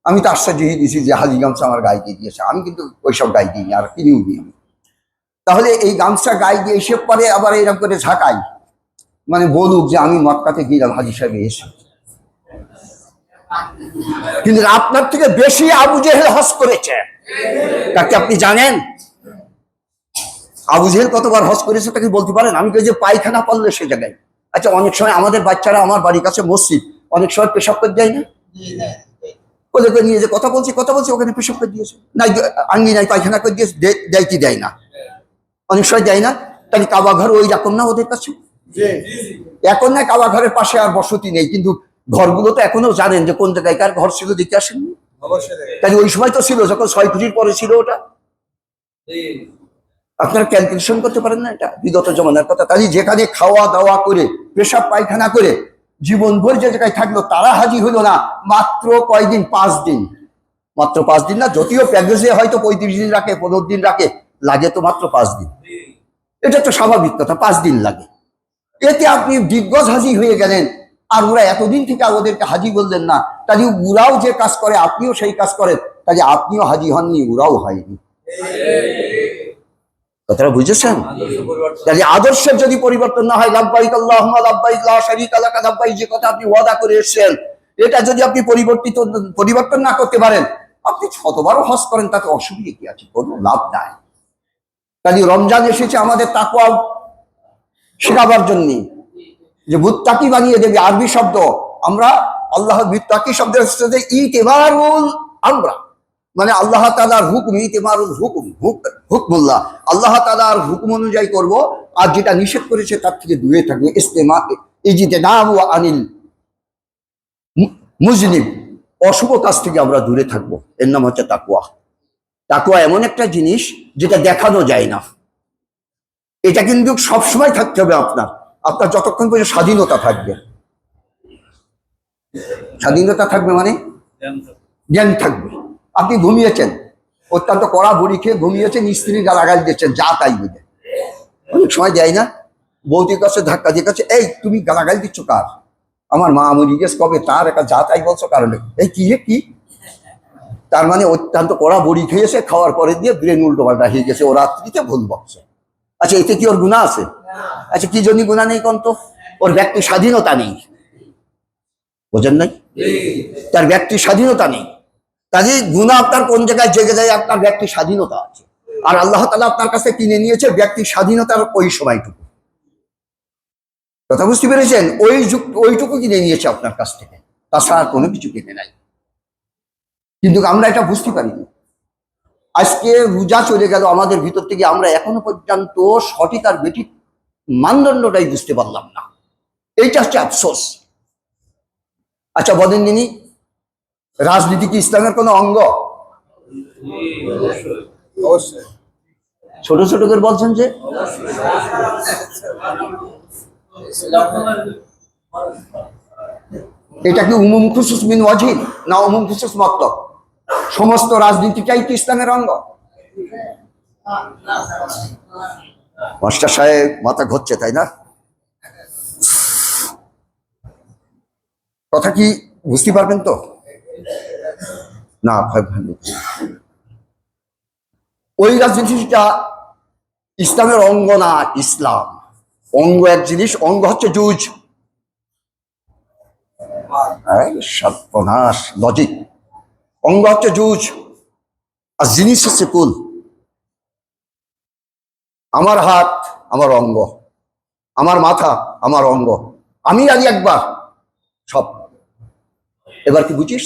আমি তো আশ্চর্য হয়ে দিয়েছি যে হাজি গামছা আমার গায়ে দিয়ে দিয়েছে। আমি কিন্তু ওইসব গায়ে দিইনি, আর কিনেও দিই আমি। তাহলে এই গামছা গায়ে দিয়ে এসে পরে আবার এরকম করে ঝাঁকাই, মানে বলুক যে আমি মক্কাতে গেলাম হাজি সাহেব এসে। কিন্তু আপনার থেকে বেশি আবু জেহেল হজ করেছে, তাকে আপনি জানেন? আবু জেহেল কতবার হজ করেছে তাকে বলতে পারেন? আমি যে পায়খানা পড়লে সে জায়গায়। আচ্ছা, অনেক সময় আমাদের বাচ্চারা, আমার বাড়ির কাছে মসজিদ, অনেক সময় পেশাব করে যায় না, কোলে নিয়ে যে কথা বলছি ওখানে পেশাব করে দিয়েছে, নাই আঙ্গি নাই পায়খানা করে দিয়েছে, দেয় কি দেয় না? অনেক সময় দেয় না। তাহলে কাবা ঘর ওই রকম না ওদের কাছে? এখন না কাবা ঘরের পাশে আর বসতি নেই, কিন্তু ঘরগুলো তো এখনো জানেন যে কোন জায়গায় কার ঘর ছিল, দেখে আসেননি? তাহলে ওই সময় তো ছিল যখন 6 কোটির পরে ছিল ওটা। আপনারা ক্যালকুলেশন করতে পারেন না এটা বিগত জমানার কথা। তাই যেখানে খাওয়া দাওয়া করে পেশাব পায়খানা করে জীবনভর যে জায়গায় থাকলো তারা হাজি হইল না মাত্র কয়দিন? 5 দিন। মাত্র 5 দিন না, যদিও প্যাকেজে হয়তো 35 দিন রাখে, 15 দিন রাখে, লাগে তো মাত্র 5 দিন। এটা তো স্বাভাবিক কথা, 5 দিন লাগে। এতে আপনি দিগ্গজ হাজি হয়ে গেলেন, আর ওরা এতদিন থেকে ওদেরকে হাজি বললেন না। তাহলে ওরাও যে কাজ করে আপনিও সেই কাজ করেন, তাহলে আপনিও হাজি হননি, ওরাও হয়নি। কথাটা বুঝেছেন? তাহলে আদর্শের যদি পরিবর্তন না হয়, লাব্বাইক আল্লাহুম্মা লাব্বাইক লা শারীকা লাকা লাব্বাইক, যে কথা আপনি ওয়াদা করে এসেছেন, এটা যদি আপনি পরিবর্তন না করতে পারেন, আপনি শতবারও হজ করেন, তাতে অসুবিধা কি আছে? কোনো লাভ নাই। তাহলে রমজান এসেছে আমাদের তাকওয়া শেখাবার জন্য, যে মুত্তাকি বানিয়ে দেবে। আরবি শব্দ, আমরা আল্লাহর মুত্তাকি শব্দের সাথে ইতিবারুল আমরা, মানে আল্লাহ তাআলার হুকুম, ইতিবারুল হুকুম, হুকমুল্লাহ, আল্লাহ তাআলার হুকুম অনুযায়ী করব, আর যেটা নিষেধ করেছে তার থেকে দূরে থাকবে। ইজতিনাবু আনিল মুজনিব, অশুভ কাজ থেকে আমরা দূরে থাকবো। এর নাম হচ্ছে তাকওয়া। তাকওয়া এমন একটা জিনিস যেটা দেখানো যায় না, এটা কিন্তু সবসময় থাকতে হবে আপনার। আপনার যতক্ষণ পর্যন্ত স্বাধীনতা থাকবে, স্বাধীনতা থাকবে মানে জ্ঞান থাকবে। আপনি ঘুমিয়েছেন, অত্যন্ত কড়া বড়ি খেয়ে ঘুমিয়েছেন, স্ত্রী গালাগাল দিচ্ছেন, যা তাই বুঝে। অনেক সময় দেয় না, বৌদির কাছে ধাক্কা দিয়ে কাছে, এই তুমি গালাগাল দিচ্ছ কার? আমার মা মরি গেছে কবে, তার একটা যা তাই বলছো কারণে। এই কি কি? তার মানে অত্যন্ত কড়া বড়ি খেয়েছে, খাওয়ার পরে দিয়ে ব্রেন উল্টো পাল্টা হয়ে গেছে, ও রাত্রিতে ভুল বকছে। আচ্ছা, এতে কি ওর গুণা আছে? আচ্ছা, কি জন্য গুণা নেই কোন তো? ওর ব্যক্তি স্বাধীনতা নেই, বোঝেন নাই? তার ব্যক্তি স্বাধীনতা নেই। কাজে গুণা আপনার কোন জায়গায় জেগে যায়? আপনার ব্যক্তি স্বাধীনতা আছে, আর আল্লাহ তাআলা আপনার কাছে কিনে নিয়েছে ব্যক্তি স্বাধীনতার ওই সময়টুকু। কথা বুঝতে পেরেছেন? ওইটুকু কিনে নিয়েছে আপনার কাছ থেকে, তাছাড়া কোনো কিছু কিনে নাই। কিন্তু আমরা এটা বুঝতে পারিনি। আজকে রোজা চলে গেল আমাদের ভিতর থেকে, আমরা এখনো পর্যন্ত সঠিক আর বেঠিক মানদণ্ডটাই বুঝতে পারলাম না। এইটা হচ্ছে আফসোস। আচ্ছা বলেন দিনি, রাজনীতি কি ইসলামের কোনো অঙ্গ? ছোট ছোট করে বলছেন যে, এটা কি উমুম খুসুস মিন ওয়াজিব না উমুম খুসুস মতলব? সমস্ত রাজনীতিটাই কি ইসলামের অঙ্গ? মাস্টার সাহেব মাথা ঘুরছে, তাই না? কথা কি বুঝতে পারবেন তো? না ওই রাজনীতিটা ইসলামের অঙ্গ না। ইসলাম অঙ্গ এক জিনিস, অঙ্গ হচ্ছে জুজ। সর্বনাশ লজিক। অঙ্গ হচ্ছে জুজ আর জিনিস হচ্ছে কুল। আমার হাত আমার অঙ্গ, আমার মাথা আমার অঙ্গ, আমি আলী একবার সব। এবার কি বুঝিস?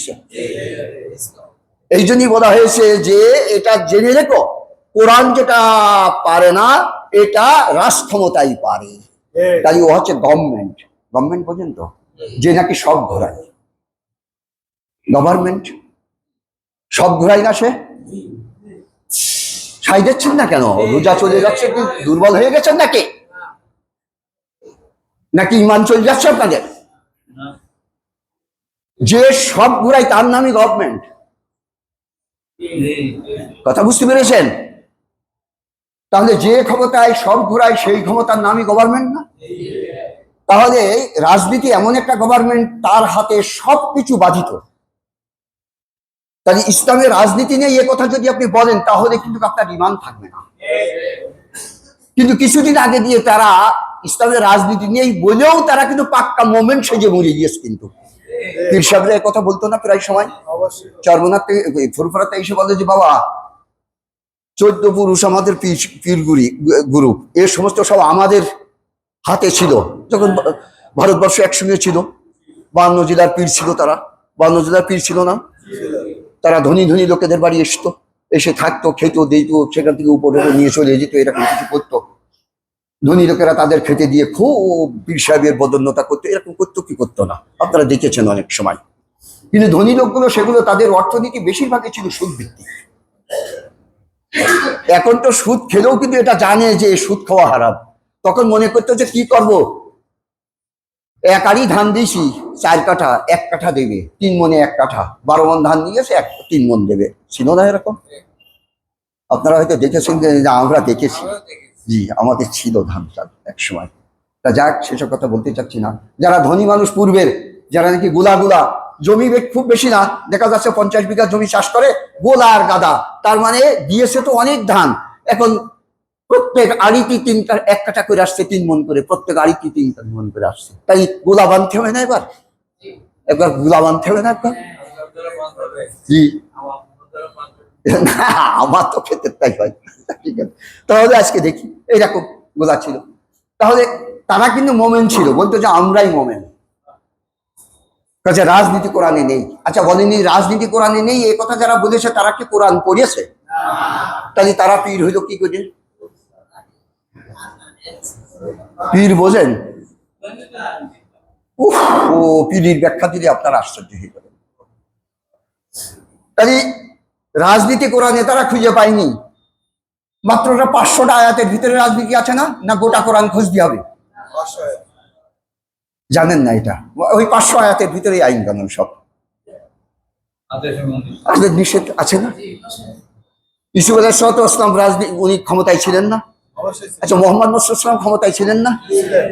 এই জন্যই বলা হয়েছে যে এটা জেনে রেখো, কোরআন যেটা পারে না এটা রাষ্ট্রক্ষমতাই পারে। তাই ও হচ্ছে গভর্নমেন্ট। গভর্নমেন্ট পর্যন্ত যে নাকি সব ঘোরায়, গভর্নমেন্ট সব ঘোরায় না। সে ছাই দিচ্ছেন না কেন? রোজা চলে যাচ্ছে, কি দুর্বল হয়ে গেছেন নাকি? নাকি ইমান চলে যাচ্ছে আপনাদের? যে সব ঘুরায় তার নামই গভর্নমেন্ট। কথা বুঝতে পেরেছেন? তাহলে যে ক্ষমতায় সব ঘুরায় সেই ক্ষমতার নামই গভর্নমেন্ট না? তাহলে রাজনীতি এমন একটা গভর্নমেন্ট, তার হাতে সবকিছু বাধিত। তাহলে ইসলামের রাজনীতি নেই এ কথা যদি আপনি বলেন, তাহলে কিন্তু আপনার ঈমান থাকবে না। কিন্তু কিছুদিন আগে দিয়ে তারা ইসলামের রাজনীতি নেই বলেও তারা কিন্তু পাক্কা মোমেন্ট সেজে মরে গিয়েছে। কিন্তু পীর সাহেবরা কথা বলতো না প্রায় সময়? চরমনার থেকে ফুরফুরাতে এসে বলে যে, বাবা 14 পুরুষ আমাদের পীর গুরু, এ সমস্ত সব আমাদের হাতে ছিল যখন ভারতবর্ষ একসঙ্গে ছিল। 52 জেলার পীর ছিল তারা। 52 জেলার পীর ছিল না? তারা ধনী ধনী লোকেদের বাড়ি এসতো, এসে থাকতো, খেতো, দিত, সেখান থেকে উপরে নিয়ে চলে যেত, এরকম কিছু করতো। ধনী লোকেরা তাদের খেতে দিয়ে খুব পীর সাহেবের বদন্যতা করতো, এরকম করতো কি করতো না, আপনারা দেখেছেন অনেক সময়। কিন্তু ধনী লোকগুলো সেগুলো তাদের অর্থনীতি বেশিরভাগই ছিল সুদ ভিত্তিক। এখন তো সুদ খেলেও কিন্তু এটা জানে যে সুদ খাওয়া হারাম, তখন মনে করতো যে কি করব, এক আড়ি ধান দিয়েছি 4 কাঠা, 1 কাঠা দেবে, 3 মনে 1 কাঠা, 12 মন ধান দিয়েছে 3 মন দেবে, ছিল না এরকম? আপনারা হয়তো দেখেছেন যে আমরা দেখেছি, জি আমাদের ছিল ধান চাল এক সময়। তা যাক, সেসব কথা বলতে চাচ্ছি না। যারা ধনী মানুষ পূর্বের, যারা নাকি গোলা জমি খুব বেশি না, দেখা যাচ্ছে 50 বিঘা জমি চাষ করে, গোলা আর গাদা, তার মানে দিয়েছে তো অনেক ধান। এখন প্রত্যেক আড়িটি 1 কাঠা করে আসছে, 3 মন করে, প্রত্যেক আড়িটি 3 মন করে আসছে। তাই গোলা বানতে হবে না, একবার গোলা বানতে হবে না একবার? জি না, আমার তো খেতে তাই হয়। ঠিক আছে, তাহলে আজকে দেখি এইরকম গোলা ছিল। তাহলে তারা কিন্তু মোমেন ছিল, বলতো যে আমরাই মোমেন। রাজনীতি কোরআনে নেই। আচ্ছা বলেনি রাজনীতি কোরআনে নেই, এই কথা যারা বলেছে তারা কি কোরআন পড়িয়েছে? তাহলে তারা পীর হইল কি করে? পীর বোঝেন? ও পীরের ব্যাখ্যা দিলে আপনারা আশ্চর্য হয়ে যাবেন। তাহলে রাজনীতি কোরআনে তারা খুঁজে পায়নি। মাত্র 500টা আয়াতের ভিতরে রাজনীতি আছে না? না গোটা কোরআন খুঁজতে হবে? জানেন না এটা? ওই 500 আয়াতের ভিতরে আইন কানুন সব নিষেধ আছে না? ইউসুফ আলাইহিসসালাম রাজনীতি, উনি ক্ষমতায় ছিলেন না? আচ্ছা মোহাম্মদ মুহাম্মদ ক্ষমতায় ছিলেন না?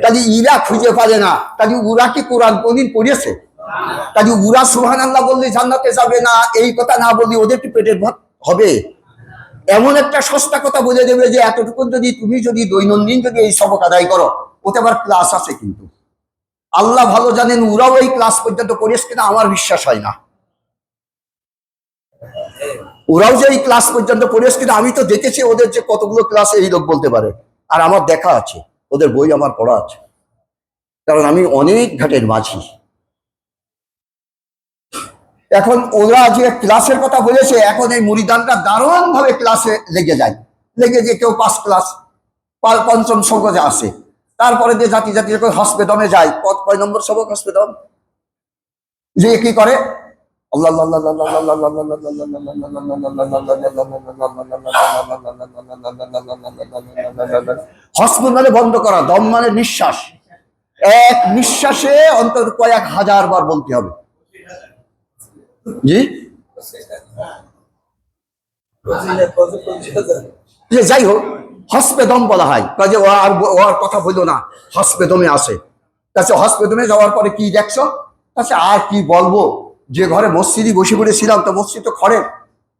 তাহলে ইরা খুঁজে পারে না, তাহলে উরা কি কোরআন কোনদিন পড়িয়েছে? তাহলে উরা সুবহানাল্লাহ বললে জান্নাতে যাবে না, এই কথা না বললে ওদের কি পেটের ভাত হবে? এমন একটা সস্তা কথা বলে দেবে যে এতটুকু তুমি যদি দৈনন্দিন যদি এই সবক আদায় করো, ওতে আবার ক্লাস আছে। কিন্তু আল্লাহ ভালো জানেন ওরাও এই ক্লাস পর্যন্ত করিয়েছে কিনা আমার বিশ্বাস হয় না। ওরাও যে এই ক্লাস পর্যন্ত পড়িয়েছে কিনা, আমি তো দেখেছি ওদের যে কতগুলো ক্লাসে এই লোক বলতে পারে, আর আমার দেখা আছে, ওদের বই আমার পড়া আছে, কারণ আমি অনেক ঘাটের মাঝি। এখন ওরা যে ক্লাসের কথা বলেছে, এখন এই মুরিদানরা দারুণ ভাবে ক্লাসে লেগে যায়, লেগে যে কেউ 5 ক্লাস 5ম সবকে আসে, তারপরে যে জাতি হসপিটালে যায়, কয় নম্বর সবক হসপিটাল যে কি করে, হসপিটাল মানে বন্ধ করা, দম মানে নিঃশ্বাস, এক নিঃশ্বাসে অন্তত কয়েক হাজার বার বলতে হবে। জি যাই হোক, হসপেদম বলা হয়, কাজে ও আর কথা বললো না, হসপেদমে আসে। তাছাড়া হসপেদমে যাওয়ার পরে কি দেখছো? আচ্ছা আর কি বলবো, যে ঘরে মসজিদে বসে পড়েছিলাম, তো মসজিদ তো খড়ে,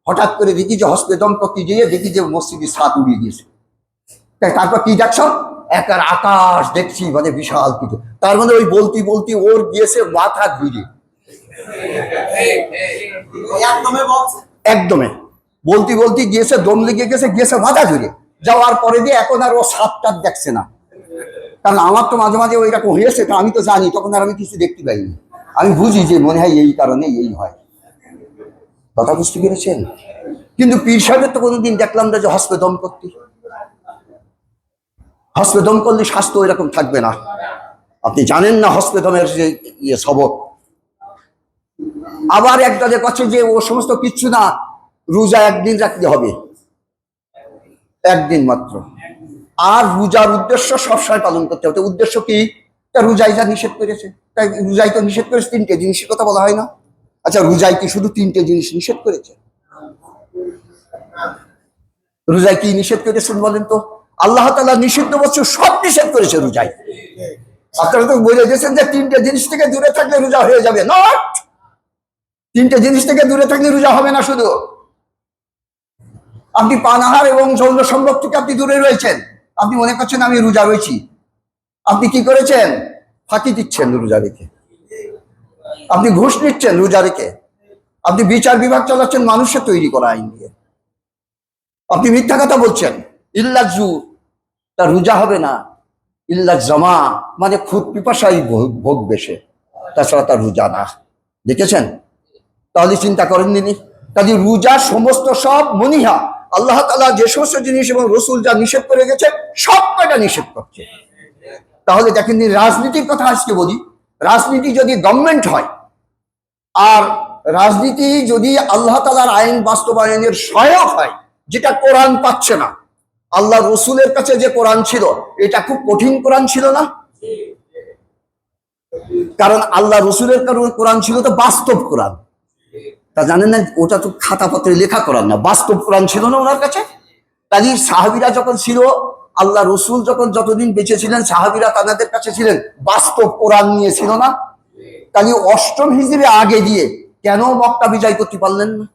হঠাৎ করে দেখি যে হসপেদম করতে গিয়ে দেখি যে মসজিদের ছাদ উড়িয়ে গিয়েছে। তারপর কি দেখছো? একার আকাশ দেখছি, মানে বিশাল কিছু। তার মানে ওই বলতে ওর গিয়েছে মাথা ঘুরে, একদমে বলতে গিয়েছে, দম লেগে গিয়েছে মাথা ঘুরে। যাওয়ার পরে দিয়ে এখন আর ও 7টা দেখছে না, কারণ আমার তো মাঝে মাঝে ওইরকম হয়েছে, তো আমি তো জানি, তখন আর আমি কিছু দেখতে পাইনি। আমি বুঝি যে মনে হয় এই কারণে এই হয়, কথা বুঝতে পেরেছেন? কিন্তু পীর সাহেবের তো কোনোদিন দেখলাম না যে হস্তে দম করতে। হস্তে দম করলে স্বাস্থ্য এরকম থাকবে না। আপনি জানেন না হস্তে দমের যে সবক। আবার একটা যে কথা যে ও সমস্ত কিচ্ছু না, রোজা 1 দিন রাখতে হবে, 1 দিন মাত্র। আর রোজার উদ্দেশ্য সবসময় পালন করতে হবে। উদ্দেশ্য কি? রোজাই যা নিষেধ করেছে, তাই রোজাই তো নিষেধ করেছে 3টে জিনিসের কথা বলা হয় না? আচ্ছা রোজাই কি শুধু 3টে জিনিস নিষেধ করেছে? রোজাই কি নিষেধ করেছেন বলেন তো? আল্লাহ তাআলা নিষিদ্ধ বস্তু সব নিষেধ করেছে রোজাই। আপনারা তো বলে দিয়েছেন যে 3টে জিনিস থেকে দূরে থাকলে রোজা হয়ে যাবে। নট 3টে জিনিস থেকে দূরে থাকলে রোজা হবে না। শুধু আপনি পানাহার এবং যৌন সম্ভব থেকে আপনি দূরে রয়েছেন, আপনি মনে করছেন আমি রোজা রয়েছি। আপনি কি করেছেন? ফাঁকি দিচ্ছেন রোজা রেখে, আপনি ঘুষ নিচ্ছেন রোজা রেখে, আপনি বিচার বিভাগ চালাচ্ছেন মানুষের তৈরি করা আইন দিয়ে, আপনি মিথ্যা কথা বলছেন। ইল্লাজু, তা রোজা হবে না। ইল্লা জমা মানে খুদ পিপাসাই ভোগ বেশে, তাছাড়া তার রোজা না। দেখেছেন? তাহলে চিন্তা করেন দিনই কাজে রোজা সমস্ত সব মনিহা আল্লাহ তাআলা যে সমস্ত জিনিস এবং রসুল যা নিষেধ করে গেছে সব কয়টা নিষেধ করছে। তাহলে দেখেন, রাজনীতির কথা আজকে বলি, রাজনীতি যদি গভর্নমেন্ট হয় আর রাজনীতি যদি আল্লাহ তাআলার আইন বাস্তবায়নের সহায়ক হয়, যেটা কোরআন পাচ্ছে না, আল্লাহ রসুলের কাছে যে কোরআন ছিল এটা খুব কঠিন কোরআন ছিল না? কারণ আল্লাহ রসুলের কোরআন ছিল তো বাস্তব কোরআন, তা জানেন না, ওটা তো খাতাপত্রে লেখা কোরআন না, বাস্তব কোরআন ছিল না ওনার কাছে। কাজী সাহাবীরা যখন ছিল, আল্লাহ রসুল যখন যতদিন বেঁচে ছিলেন, সাহাবীরা তাদের কাছে ছিলেন, বাস্তব কোরআন নিয়ে ছিল না। কাজী অষ্টম হিজরি আগে দিয়ে কেন মক্কা বিজয় করতে পারলেন না?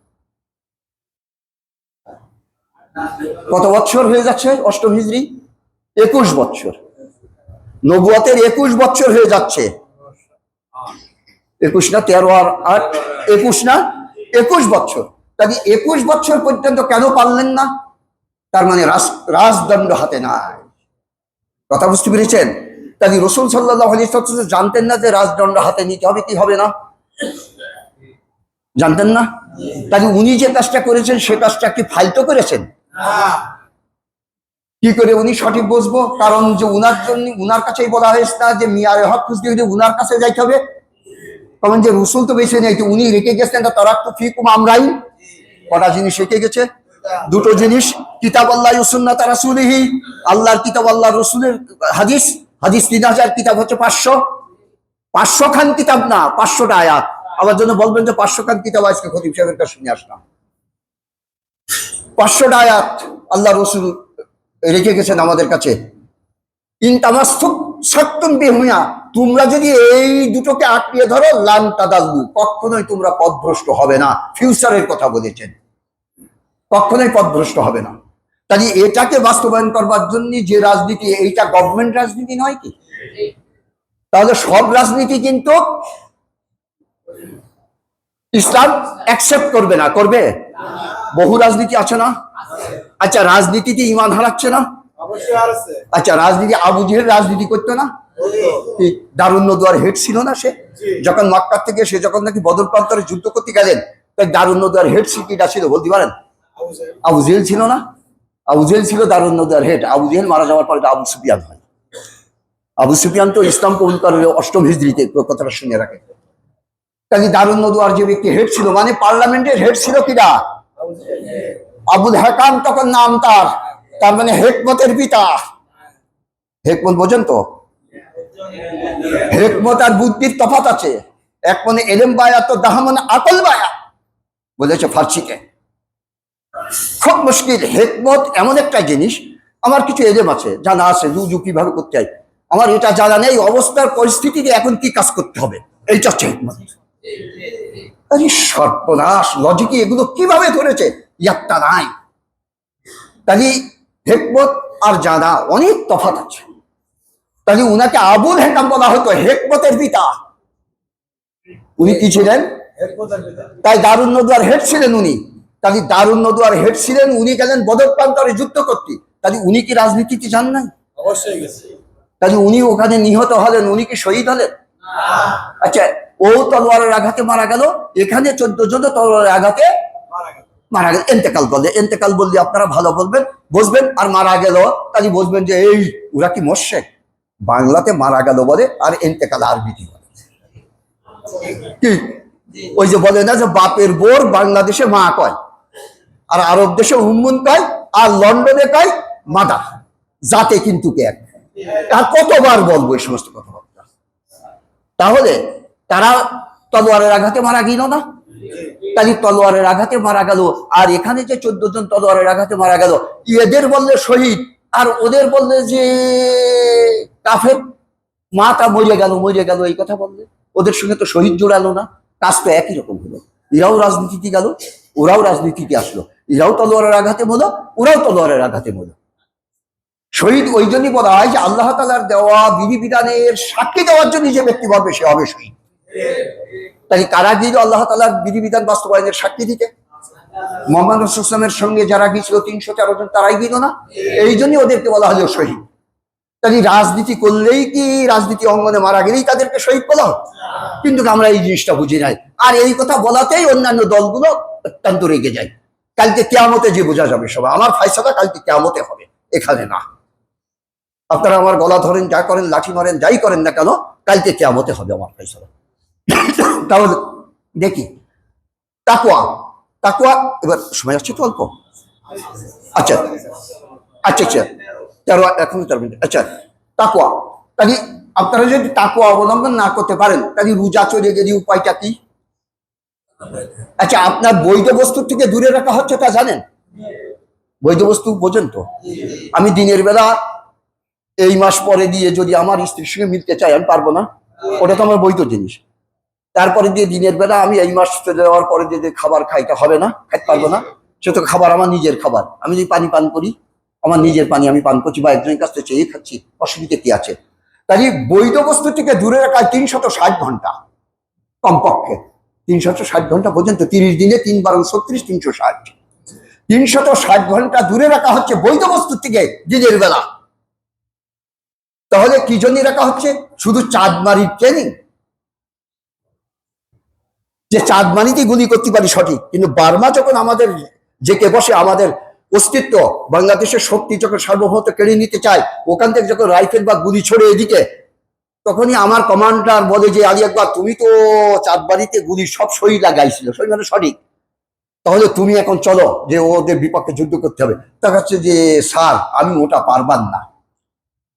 কত বছর হয়ে যাচ্ছে অষ্টম হিজরি? 21 বছর। নবুয়তের 21 বছর হয়ে যাচ্ছে। 21 না 13 আর 8, 21 না 21 বছর। কাজে 21 বছর পর্যন্ত কেন পারলেন না? তার মানে রাজদণ্ড হাতে নাই। কথা বুঝতে পেরেছেন? কাজে রাসূল সাল্লাল্লাহু আলাইহি ওয়াসাল্লাম জানতেন না যে রাজদণ্ড হাতে নিতে হবে কি হবে না? জানতেন না? কাজে উনি যে কাজটা করেছেন সে কাজটা কি ফালতু করেছেন? কি করে উনি সঠিক বুঝবো? কারণ যে উনার জন্য, উনার কাছেই বলা হয়েছে না যে মিয়ারে হক খুঁজতে হলে উনার কাছে যাইতে হবে। কারণ যে রসুল তো বেছে নেই, উনি রেখে গেছেন তারাক্তু ফিকুম আমরাইন। কটা জিনিস রেখে গেছে? দুটো জিনিস, কিতাবাল্লাহি ওয়া সুন্নাত রাসূলিহি, আল্লাহর কিতাব আল্লাহর রসুলের হাদিস। হাদিস 3000, কিতাব হচ্ছে 500। 500 খান কিতাব না, 500টা আয়াত। আমার জন্য বলবেন যে 500 খান কিতাব আজকে খতিব সাহেবের কাছে শুনে আসলাম। 500টা আয়াত আল্লাহ রসুল রেখে গেছেন আমাদের কাছে। তোমরা যদি এই দুটোকে আঁকড়িয়ে ধরো, লান তাদাল্লু, কখনোই তোমরা পথভ্রষ্ট হবে না। ফিউচারের কথা বলেছেন, কখনোই পথভ্রষ্ট হবে না। তাই এটাকে বাস্তবায়ন করবার জন্য যে রাজনীতি, এইটা গভর্নমেন্ট রাজনীতি নয় কি? তাহলে সব রাজনীতি কিন্তু ইসলাম অ্যাকসেপ্ট করবে না, করবে? বহু রাজনীতি আছে না? আচ্ছা, রাজনীতিতে ঈমান হারাচ্ছে না? আচ্ছা, রাজনীতি, আবু জেহেল রাজনীতি করতো না? দারুন নদওয়ার হেড ছিল না সে? যখন মক্কা থেকে সে যখন নাকি বদর প্রান্তরে যুদ্ধ করতে গেলেন, তাই দারুন নদওয়ার হেড সিকিটা ছিল, বলতে পারেন? আবু জেহেল ছিল না? আবু জেহেল ছিল দারুন নদওয়ার হেড। আবু জেহেল মারা যাওয়ার পরে আবু সুফিয়ান হয়। আবু সুফিয়ান তো ইসলাম কবুল করে অষ্টম হিজরিতে, কথাটা শুনে রাখে। কাজে দারুন নদওয়ার যে ব্যক্তি হেড ছিল, মানে পার্লামেন্টের হেড ছিল কিনা? আবুল হাকাম তখন নাম তার মানে হেকমতের পিতা। হেকমত বোঝেন তো? হেকমত আর বুদ্ধির তফাৎ আছে। এক মনে এলেম বায়া তো দাহা মানে আকল বায়া বলেছে ফার্সিতে। খুব মুশকিল। হেকমত এমন একটা জিনিস, আমার কিছু এলেম আছে, জানা আছে রুজু কিভাবে করতে হয়, আমার এটা জানা নেই অবস্থার পরিস্থিতিতে এখন কি কাজ করতে হবে, এইটা হচ্ছে হেকমত। আরে সর্বনাশ, লজিকে এগুলো কিভাবে ধরেছে? ইয়াত্তা নাই। তাই হেকমত আর জানা অনেক তফাৎ আছে। তাই উনাকে আবুল হেকাম বলা হতো, হেকমতের পিতা। উনি কি ছিলেন? তাই দারুন নদওয়ার হেড ছিলেন উনি। তাই দারুন নদওয়ার হেড ছিলেন, উনি গেলেন বদর প্রান্তরে যুদ্ধ করতে। তাই উনি কি রাজনীতিতে যান নাই? অবশ্যই গেছে। তাই উনি ওখানে নিহত হলেন, উনি কি শহীদ হলেন? আচ্ছা, ও তলোয়ারের আঘাতে মারা গেল, এখানে 14 জন তলোয়ারের আঘাতে মারা গেল। এন্তেকাল বলে, এন্তেকাল বললে আপনারা ভালো বলবেন, বুঝবেন। আর মারা গেল তাহলে বুঝবেন যে এই ওরা কি মোশেক। বাংলাতে মারা গেল বলে, আর এন্তেকাল আরবিতে বলে কি? ওই যে বলে না যে বাপের বোর বাংলাদেশে মা কয়, আর আরব দেশে উম্মুন কয়, আর লন্ডনে কয় মাদা। জাতে কিন্তু এক। আর কতবার বলবো এই সমস্ত কথাবার্তা? তাহলে তারা তলোয়ারের আঘাতে মারা গেল না? তাই তলোয়ারের আঘাতে মারা গেল। আর এখানে যে 14 জন তলোয়ারের আঘাতে মারা গেল, এদের বললে শহীদ, আর ওদের বললে যে কাফের। মাটা মরে গেল এই কথা বললে, ওদের সঙ্গে তো শহীদ জোড়ালো না। কাজ তো একই রকম হলো। এরাও রাজনীতিতে গেল, ওরাও রাজনীতিতে আসলো। এরাও তলোয়ারের আঘাতে মরলো, ওরাও তলোয়ারের আঘাতে মরলো। শহীদ ওই জন্যই বলা হয় যে আল্লাহ তাআলার দেওয়া বিধিবিধানের সাক্ষী দেওয়ার জন্য যে ব্যক্তি বলবে সে হবে শহীদ। তাই কারা গিয়েছিল আল্লাহ তাআলার বিধিবিধান বাস্তবায়নের সাক্ষী দিতে? মুহাম্মদ রাসূলুল্লাহ সাল্লাল্লাহু আলাইহি ওয়াসাল্লামের সঙ্গে যারা গিয়েছিল 313 জন, তারাই গেল না? এই জন্যই ওদেরকে বলা হলো শহীদ। তাই রাজনীতি করলেই কি রাজনীতি অঙ্গনে মারা গেলেই তাদেরকে শহীদ বলা হয়? কিন্তু আমরা এই জিনিসটা বুঝি নাই। আর এই কথা বলাতেই অন্যান্য দলগুলো অত্যন্ত রেগে যায়। কালকে কেয়ামতে যে বোঝা যাবে সবাই, আমার ফায়সালা কালকে কেয়ামতে হবে, এখানে না। আপনারা আমার গলা ধরেন, যা করেন, লাঠি মারেন, যাই করেন না কেন, কালকে কেয়ামতে হবে আমার ফায়সালা। তাহলে দেখি তাকওয়া, তাকওয়া এবার সময় আসছে তো অল্প। আচ্ছা আচ্ছা আচ্ছা 13 মিনিট। আচ্ছা, তাকওয়া, তাহলে আপনারা যদি তাকওয়া অবলম্বন না করতে পারেন তাহলে রোজা চলে গেলে উপায়টা কি? আচ্ছা, আপনার বৈধ বস্তু থেকে দূরে রাখা হচ্ছে তা জানেন? বৈধ বস্তু বোঝেন তো? আমি দিনের বেলা এই মাস পরে দিয়ে যদি আমার স্ত্রীর সঙ্গে মিলতে চাই, আমি পারবো না? ওটা তো আমার বৈধ জিনিস। তারপরে দিয়ে দিনের বেলা আমি এই মাস চলে যাওয়ার পরে যে খাবার খাইতে হবে না, খাইতে পারবো না। সে তো খাবার আমার নিজের খাবার, আমি যদি পানি পান করি, আমার নিজের পানি আমি পান করছি বা একজনের কাছ থেকে চেয়ে খাচ্ছি, অসুবিধা কি আছে? তাই বৈধ বস্তু থেকে দূরে রাখা 360 ঘন্টা কমপক্ষে। 360 ঘন্টা পর্যন্ত, 30 দিনে 3 × 36, 360। 360 ঘন্টা দূরে রাখা হচ্ছে বৈধ বস্তু থেকে দিনের বেলা। তাহলে কি জন্য রাখা হচ্ছে? শুধু চাঁদমারির ট্রেনিং, যে চাঁদমারিতে গুলি করতে পারি সঠিক, কিন্তু বার্মা যখন আমাদের জেকে বসে, আমাদের অস্তিত্ব, বাংলাদেশের শক্তি যখন সার্বভৌমত্ব কেড়ে নিতে চায়, ওখান থেকে যখন রাইফেল বা গুলি ছড়ে এদিকে, তখনই আমার কমান্ডার বলে যে আলী আকবর, তুমি তো চাঁদবাড়িতে গুলি সব সই লাগাইছিল, সই মানে সঠিক, তাহলে তুমি এখন চলো যে ওদের বিপক্ষে যুদ্ধ করতে হবে। তা হচ্ছে যে স্যার আমি ওটা পারবার না,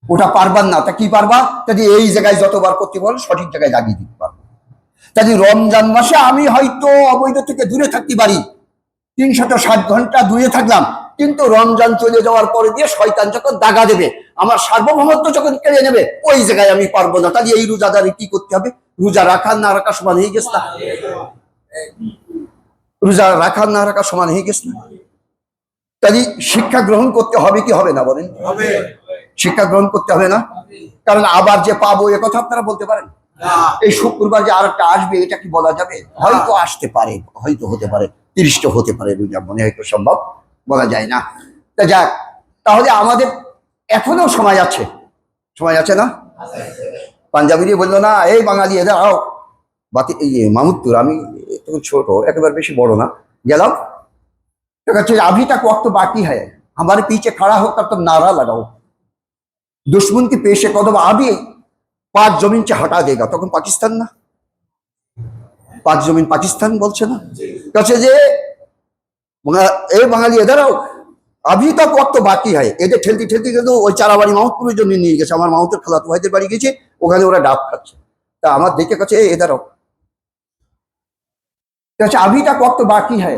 ওটা পারবার না। তা কি পারবা? তাহলে এই জায়গায় যতবার করতে পারো সঠিক জায়গায় লাগিয়ে দিতে পারবো। তাহলে রমজান মাসে আমি হয়তো অবৈধ থেকে দূরে থাকতে পারি, 360 ঘন্টা দূরে থাকলাম, কিন্তু রমজান চলে যাওয়ার পরে দিয়ে শয়তান যখন দাগা দেবে, আমার সার্বভৌমত্ব যখন কেড়ে নেবে, ওই জায়গায় আমি পারবো না। তাহলে এই রোজাদারে কি করতে হবে? রোজা রাখা না রাখা সমান হয়ে গেছে না? রোজা রাখা না রাখা সমান হয়ে গেছে না? তাহলে শিক্ষা গ্রহণ করতে হবে কি হবে না বলেন? শিক্ষা গ্রহণ করতে হবে না? কারণ আবার যে পাবো এ কথা আপনারা বলতে পারেন? এই শুক্রবার যে আরেকটা আসবে, এটা কি বলা যাবে? হয়তো আসতে পারে, হয়তো হতে পারে, 30টা হতে পারে, রোজা মনে হয়তো সম্ভব, বলা যায় না। তা যাক, তাহলে আমাদের এখনো সময় আছে, সময় আছে না? পাঞ্জাবিরি বললো না, এই বাঙালি এদের আও বাতি মামুদপুর, আমি তখন ছোট, একেবারে বেশি বড় না, গেলাম। अभी तक वक्त बाकी है, हमारे पीछे खड़ा होकर तुम नारा लगाओ, दुश्मन की पेशे कदम अभी 5 जमीन से हटा देगा। তখন পাকিস্তান না, 5 জমিন পাকিস্তান বলছে না, কাছে যে এই বাঙালি এদারাও अभी तक वक्त बाकी है। এদের ঠেলতে ঠেলতে কিন্তু ওই চারাবাড়ি মাহমুদপুরের জন্য নিয়ে গেছে, আমার মাহমুদের খালাতো ভাইদের বাড়ি গেছে, ওখানে ওরা ডাব খাচ্ছে। তা আমার দেখে কাছে এদারাও কাছে अभी तक वक्त बाकी है,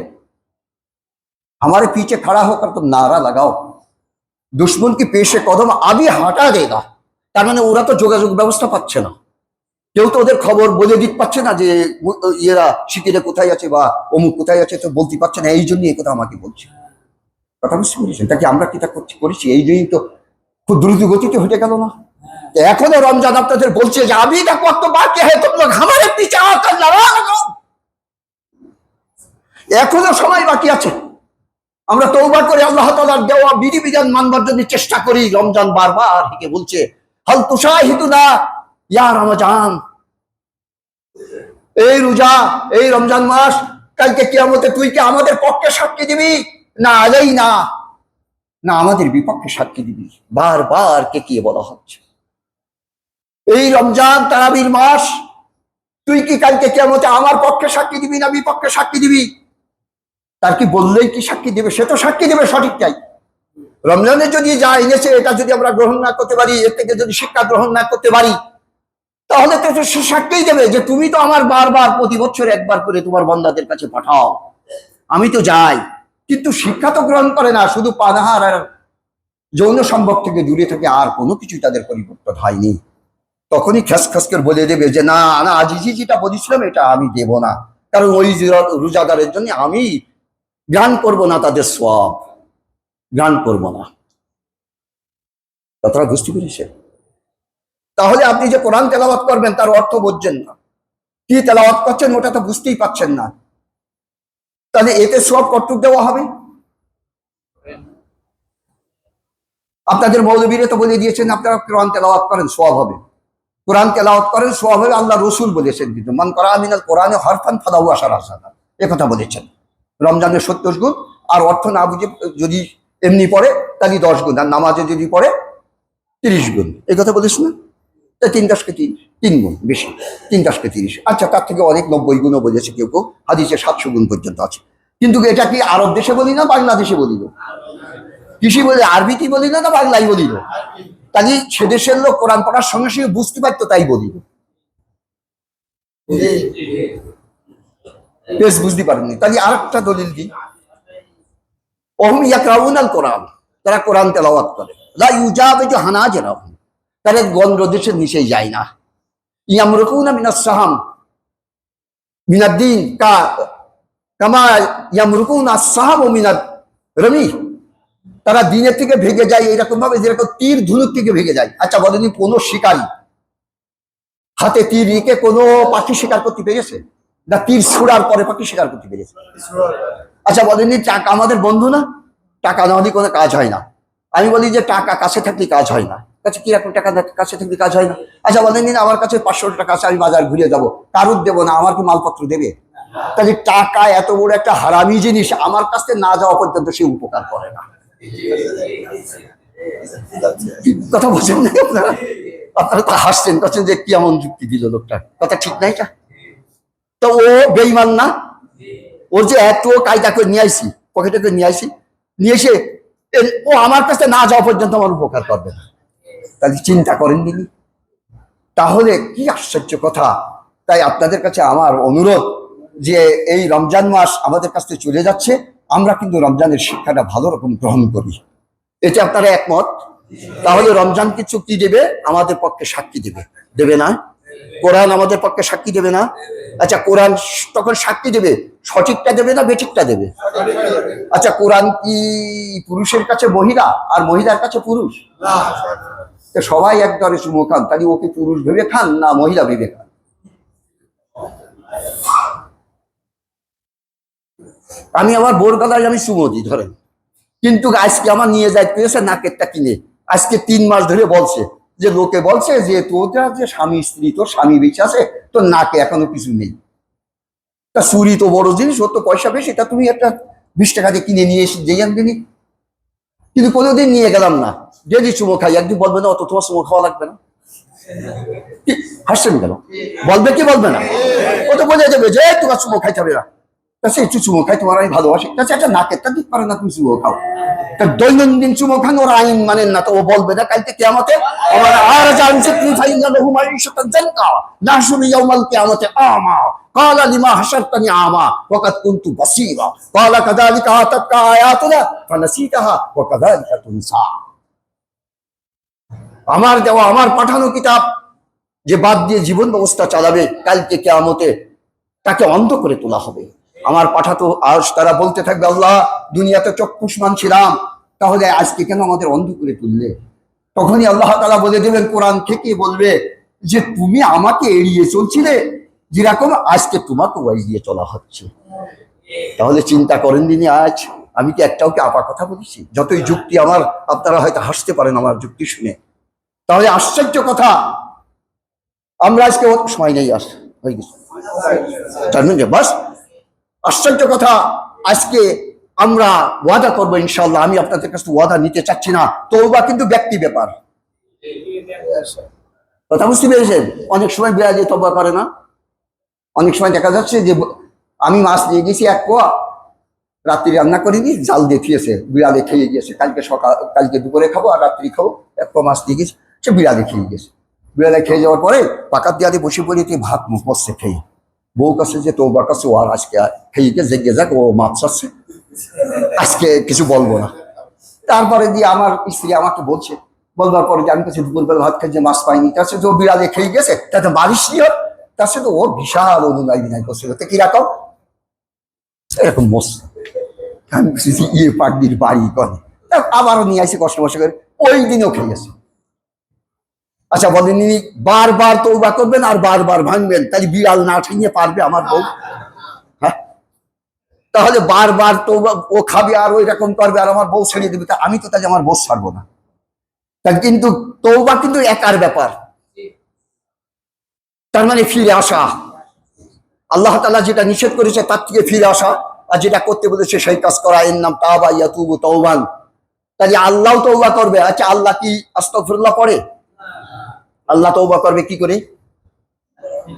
हमारे पीछे खड़ा होकर तुम नारा लगाओ, दुश्मन की पेशे कदम अभी हटा देगा। তার মানে ওরা তো যোগাযোগ ব্যবস্থা পাচ্ছে না, কেউ তো ওদের খবর বলে দিতে পারছে না যে এরা শিকিরে কোথায় আছে বা অমুক কোথায় আছে, তো বলতে পারছে না। এই জন্য এই কথা আমাকে বলছে, কথা বুঝতে পেরেছেন? তাকে আমরা কি তা করেছি? এই জন্যই তো খুব দ্রুত গতিতে হয়ে গেল না। এখনো রমজান আপনাদের বলছে যে আমি তা কত বাকি হয়, তুম লোক আমারে পিছে আওয়াজ লাগাও, এখনো সময় বাকি আছে। আমরা তওবা করে আল্লাহ তাআলার দেওয়া বিধিবিধান মানবার জন্য চেষ্টা করি। রমজান বারবার হিকে বলছে, হাল তুশাহিদুনা ইয়া রমজান, এই রোজা, এই রমজান মাস, কালকে কিয়ামতে তুই কি আমাদের পক্ষে সাক্ষী দিবি না আলাইনা, না আমাদের বিপক্ষে সাক্ষী দিবি? বারবার কে কি বলা হচ্ছে। এই রমজান তারাবির মাস, তুই কি কালকে কিয়ামতে আমার পক্ষে সাক্ষী দিবি না বিপক্ষে সাক্ষী দিবি? তার কি বললেই কি সাক্ষী দেবে? সে তো সাক্ষী দেবে সঠিকটাই। রমজানে যদি যা এনেছে এটা যদি আমরা গ্রহণ না করতে পারি, এর থেকে যদি শিক্ষা গ্রহণ না করতে পারি, তাহলে তো সে সাক্ষী দেবে যে তুমি তো আমার বারবার প্রতি বছর একবার করে তোমার বান্দাদের কাছে পাঠাও, আমি তো যাই, কিন্তু শিক্ষা তো গ্রহণ করে না, শুধু পানাহার আর যৌন সম্ভব থেকে দূরে থাকে, আর কোনো কিছু তাদের পরিবর্তন হয়নি। তখনই খ্যাস খ্যাস করে বলে দেবে যে না না, আজিজি যেটা বলেছিলাম এটা আমি দেব না, কারণ ওই রোজাদারের জন্য আমি গান করব না, তাদের সওয়াব গান করব না। কথাটা বুঝতে পেরেছে? তাহলে আপনি যে কোরআন তেলাওয়াত করবেন তার অর্থ বুঝছেন না, কি তেলাওয়াত করছেন ওটা তো বুঝতেই পারছেন না, তাহলে এতে সওয়াব কতটুকু দেওয়া হবে? আপনাদের মৌলবীরা তো বলে দিয়েছেন আপনারা কোরআন তেলাওয়াত করেন, সওয়াব হবে। কোরআন তেলাওয়াত করেন, সওয়াব হবে। আল্লাহ রসুল বলেছেন কিন্তু মান করা মিনাল কোরআনে হরফান ফালাহু আশারু হাসানাত, এ কথা বলেছেন। রমজানের 70 গুণ, আর অর্থ না বুঝে যদি এমনি পড়ে তাহলে 10 গুণ, আর নামাজে যদি পড়ে 30 গুণ, এই কথা বলিস না? 3 × 3 গুণ বেশি, 3 × 30। আচ্ছা, তার থেকে অনেক 90 গুণও বলেছে কেউ কেউ, হাদিসে 700 গুণ পর্যন্ত আছে। কিন্তু এটা কি আরব দেশে বলি না বাংলাদেশে বলি না? কৃষি বলি, আরবিতে বলি না বাংলায় বলি না? তাই সে দেশের লোক কোরআন পড়ার সঙ্গে সঙ্গে বুঝতে পারতো, তাই বলি বেশ বুঝতে পারেননি। তাই আরেকটা দলিল দিই, ওহুম ইয়াকরাউনাল কোরআন, তারা কোরআন তেলাওয়াত করে, লা ইউজাবিজু হানাজিরাহুম, তারা গন্ড দেশের নিচে যায় না। ইয়ামরুকুনা মিনাস সাহাম মিনাদ দ্বীন কামা ইয়ামরুকুনা আস-সাহাম মিনাদ রামি, তারা দিনের থেকে ভেগে যায় এরকম ভাবে যেরকম তীর ধনুক থেকে ভেগে যায়। আচ্ছা বলেন, কোনো শিকারী হাতে তীর রেখে কোনো পাখি শিকার করতে পেরেছে? না তীর ছুড়ার পরে পাখি শিকার করতে পেরেছে? আচ্ছা বলেন, টাকা আমাদের বন্ধু না? টাকা না হলে কোনো কাজ হয় না। আমি বলি যে টাকা কাছে থাকলে কাজ হয় না। কাছে কিরকম টাকা কাছে থাকলে কাজ হয় না? আচ্ছা বলেন, আমার কাছে 500 টাকা আছে, আমি বাজার ঘুরে যাবো, কারুর দেবো না, আমার কি মালপত্র দেবে? তাহলে টাকা এত বড় একটা হারামি জিনিস, আমার কাছে না যাওয়া পর্যন্ত সে উপকার করে না। কথা বলছেন না আপনারা? আপনারা তো হাসছেন, করছেন যে কি এমন যুক্তি দিল লোকটা, কথা ঠিক না এটা? তো ও বেঈমান না? ওর যে এত কায়দা করে নিয়ে আইসি, পকেটে করে নিয়ে আইসি, নিয়ে এসে ও আমার কাছে না যাওয়া পর্যন্ত আমার উপকার করবে না। তাহলে চিন্তা করেন দিনি, তাহলে কি আশ্চর্য কথা। তাই আপনাদের কাছে আমার অনুরোধ যে এই রমজান মাস আমাদের কাছ থেকে চলে যাচ্ছে, আমরা কিন্তু রমজানের শিক্ষাটা ভালো রকম গ্রহণ করি। এতে আপনারা একমত? তাহলে রমজান কি চুক্তি দেবে? আমাদের পক্ষে সাক্ষী দেবে, দেবে না? কোরআন আমাদের পক্ষে সাক্ষী দেবে না? আচ্ছা, কোরআন তখন সাক্ষী দেবে, সঠিকটা দেবে না বেঠিকটা দেবে? আচ্ছা, কোরআন কি পুরুষের কাছে মহিলা আর মহিলার কাছে পুরুষ? সবাই একদরে চুমো খান, তাহলে ওকে পুরুষ ভেবে খান না মহিলা ভেবে খান? আমি আমার বোর গলায় আমি চুমো দিই ধরেন, কিন্তু আজকে আমার নিয়ে যাইতে নাকেরটা কিনে, আজকে 3 মাস ধরে বলছে যে লোকে বলছে যে তোরা যে স্বামী স্ত্রী, তোর স্বামী বেঁচে আছে, তোর নাকে এখনো কিছু নেই। তা চুরি তো বড় জিনিস, ওর তো পয়সা বেশি, তা তুমি একটা 20 টাকা দিয়ে কিনে নিয়ে এসে যেই আনবিনি। কিন্তু কোনোদিন নিয়ে গেলাম না, ডেলি চুমো খাই। একদিন বলবে না অত তোমার চুমো খাওয়া লাগবে না? হাসছেন কেন? বলবে কি বলবে না? ও তো বলে যাবে যে তোমার চুমো খাইতে হবে না, তাছে একটু চুমো খাই, তোমার আমি ভালোবাসি, তাছে একটা নাকেরটা দিতে পারে না, তুমি চুমো খাও। তা দৈনন্দিন চুমো খান, ওর আইন মানেন না, তো ও বলবে না কালকে কিয়ামতে আমার আর জানছে কি ফাইনা লাহু মাইশাতান জানকা নাহশুরু ইয়াউমাল কিয়ামতি আমা ক্বালা লিমা হাশারতানি আমা ওয়া কাদ কুনতু বাসীরা ক্বালা কাযালিকা আতাতকা আয়াতুনা ফানাসিতাহা ওয়া কাযালিকা তুনসা। আমার দেওয়া, আমার পাঠানো কিতাব যে বাদ দিয়ে জীবন ব্যবস্থা চালাবে, কালকে কিয়ামতে তাকে অন্ধ করে তোলা হবে। আমার পাঠাতো আজ তারা বলতে থাকবে, আল্লাহ দুনিয়াতে চক্ষুষ্মান ছিলাম, তাহলে আজকে কেন আমাদের অন্ধ করে তুললে? তখনই আল্লাহ তাআলা বলে দেবেন, কোরআন থেকে বলবে যে তুমি আমাকে এড়িয়ে চলছিলে, যেরকম আজকে তোমাকে এড়িয়ে চলা হচ্ছে। তাহলে চিন্তা করেন দিনই, আজ আমি কি একটাও কি আপা কথা বলেছি? যতই যুক্তি আমার, আপনারা হয়তো হাসতে পারেন আমার যুক্তি শুনে, তাহলে আশ্চর্য কথা, আমরা আজকে সময় নেই, আস হয়ে গেছে বাস। আশ্চর্য কথা, আজকে আমরা ওয়াদা করবো ইনশাআল্লাহ। আমি আপনাদের কাছে ওয়াদা নিতে চাচ্ছি না, তওবা কিন্তু ব্যক্তি ব্যাপার। কথা বুঝতে পেরেছেন? অনেক সময় বিরাজি তওবা করে না। অনেক সময় দেখা যাচ্ছে যে আমি মাছ নিয়ে গেছি 1 পোয়া, রাত্রি রান্না করিনি, জাল দিয়ে থিয়েছে, বিড়ালে খেয়ে গিয়েছে। কালকে দুপুরে খাবো আর রাত্রি খাবো, 1 পোয়া মাছ দিয়ে গেছি, সে বিড়ালে খেয়ে গেছে। বিড়ালে খেয়ে যাওয়ার পরে পাকার দেয়ালে বসে পড়ে ভাত মুখ বসছে খেয়ে। বউ কাছে যে তোর কাছে ও আর আজকে খেয়ে জেগে যাক, ও মাছ চাচ্ছে, আজকে কিছু বলবো না। তারপরে দিয়ে আমার স্ত্রী আমাকে বলছে, বলবার পরে যে আমি কাছে দুপুরবেলা ভাত খেয়ে যে মাছ পাইনি, তার সাথে ও বিড়ালে খেয়ে গেছে, তাতে বারিশ নিয়ে তার সাথে ও বিশাল অনুনয় বিনয় করছিল। তো কিরকম এরকম মোস ইয়ে পাকদির বাড়ি করে, আবারও নিয়ে আসে কষ্ট মষ্ট করে, ওই দিনও খেয়ে গেছে। আচ্ছা বলেন, বারবার তওবা করবেন আর বারবার ভাঙবেন, তাহলে বিড়াল না ঠেঙে পারবে আমার বউ? হ্যাঁ, তাহলে বারবার তওবা ও খাবে আর ওই রকম করবে আর আমার বউ ছেড়ে দেবে, তা আমি তো তাহলে আমার বউ ছাড়বো না। তা কিন্তু তওবা কিন্তু একার ব্যাপার, তার মানে ফিরে আসা। আল্লাহ তাআলা যেটা নিষেধ করেছে তার থেকে ফিরে আসা, আর যেটা করতে বলেছে সেই কাজ করা, এর নাম তাওবা ইয়াতুবু তাওবান। তাহলে আল্লাহ তওবা করবে। আচ্ছা, আল্লাহ কি আস্তাগফিরুল্লাহ পড়ে? আল্লাহ তওবা করবে কি করে?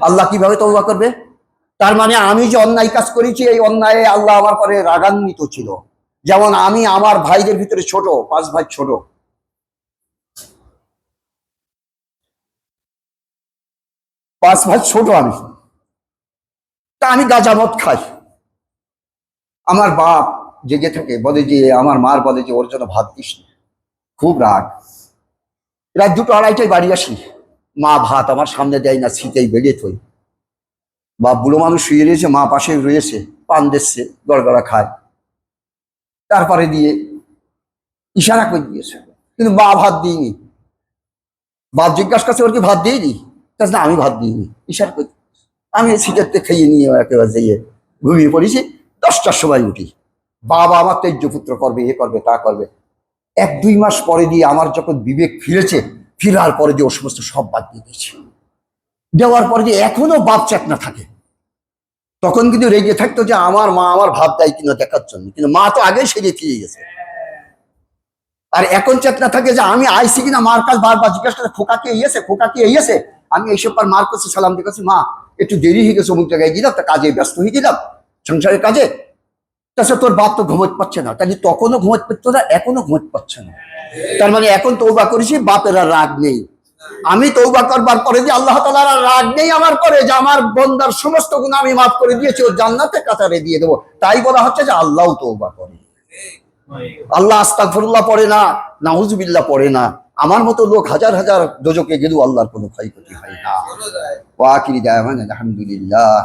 আল্লাহ কিভাবে তওবা করবে? তার মানে আমি যে অন্যায় কাজ করেছি, এই অন্যায়ে আল্লাহ আমার পরে রাগান্বিত ছিল। যেমন আমি আমার ভাইদের ভিতরে ছোট, 5 ভাই ছোট, 5 ভাই ছোট আমি। তা আমি গাঁজা মদ খাই। আমার বাপ জেগে থাকে, বলে যে আমার মার বলে যে ওর জন্য ভাত দিস না। খুব রাগ। রাত 2টো 2:30টায় বাড়ি আসি, মা ভাত আমার সামনে দেয় না, শীতেই বেরিয়ে থই। বাপ বুড়ো মানুষ শুয়ে রয়েছে, মা পাশে রয়েছে, পান দিচ্ছে, গড়গড়া খায়। তারপরে দিয়ে ইশারা করে দিয়েছে, কিন্তু মা ভাত দিইনি। বাপ জিজ্ঞাসা করছে ওর কি ভাত দিইনি? না, আমি ভাত দিইনি, ইশারা করে। আমি সিগারেটে খেয়ে নিয়ে একেবারে যেয়ে ঘুমিয়ে পড়েছি। 10টার সময় উঠি, বাবা আমার তেজ্য পুত্র করবে, এ করবে, তা করবে। 1-2 মাস পরে দিয়ে আমার যখন বিবেক ফিরেছে, ফিরার পরে দিয়ে ও সমস্ত সব বাদ দিয়ে দিয়েছে। দেওয়ার পরে দিয়ে এখনো বাপ চেতনা থাকে। তখন কিন্তু রেগে থাকতো যে আমার মা আমার ভাত দেয় কিনা দেখার জন্য, কিন্তু মা তো আগেই সেরে ফিরে গেছে। আর এখন চেতনা থাকে যে আমি আইসি কিনা, মার কাছে বারবার জিজ্ঞাসা করে খোকাকে ইয়েছে, খোকাকে ইয়েছে। আমি এইসব পর মার কাছে সালাম দিয়েছি, মা একটু দেরি হয়ে গেছে, অমুক জায়গায় গেলাম, তা কাজে ব্যস্ত হয়ে গেলাম, সংসারের কাজে। তাছাড়া তোর বাপ তো ঘুমোতে পারছে না, তাহলে তখনও ঘুমোতে পারতো না, এখনো ঘুমোতে পারছে না। তার মানে এখন তওবা করেছি, বাপের আর রাগ নেই। আমি তওবা করবার পরে যে আল্লাহ তাআলার আর রাগ নেই আমার করে, যে আমার বন্দার সমস্ত গুনাহ আমি মাফ করে দিয়েছি, ও জান্নাতে কাতারে দিয়ে দেবো। তাই বলা হচ্ছে যে আল্লাহও তওবা করে। আল্লাহ আস্তাগফিরুল্লাহ পড়ে না, নাউজুবিল্লাহ পড়ে না। আমার মতো লোক হাজার হাজার দোজকে গেলেও আল্লাহর কোনো ক্ষয়ক্ষতি হয় না। ওয়া আখিরি দাওয়ানা আলহামদুলিল্লাহ।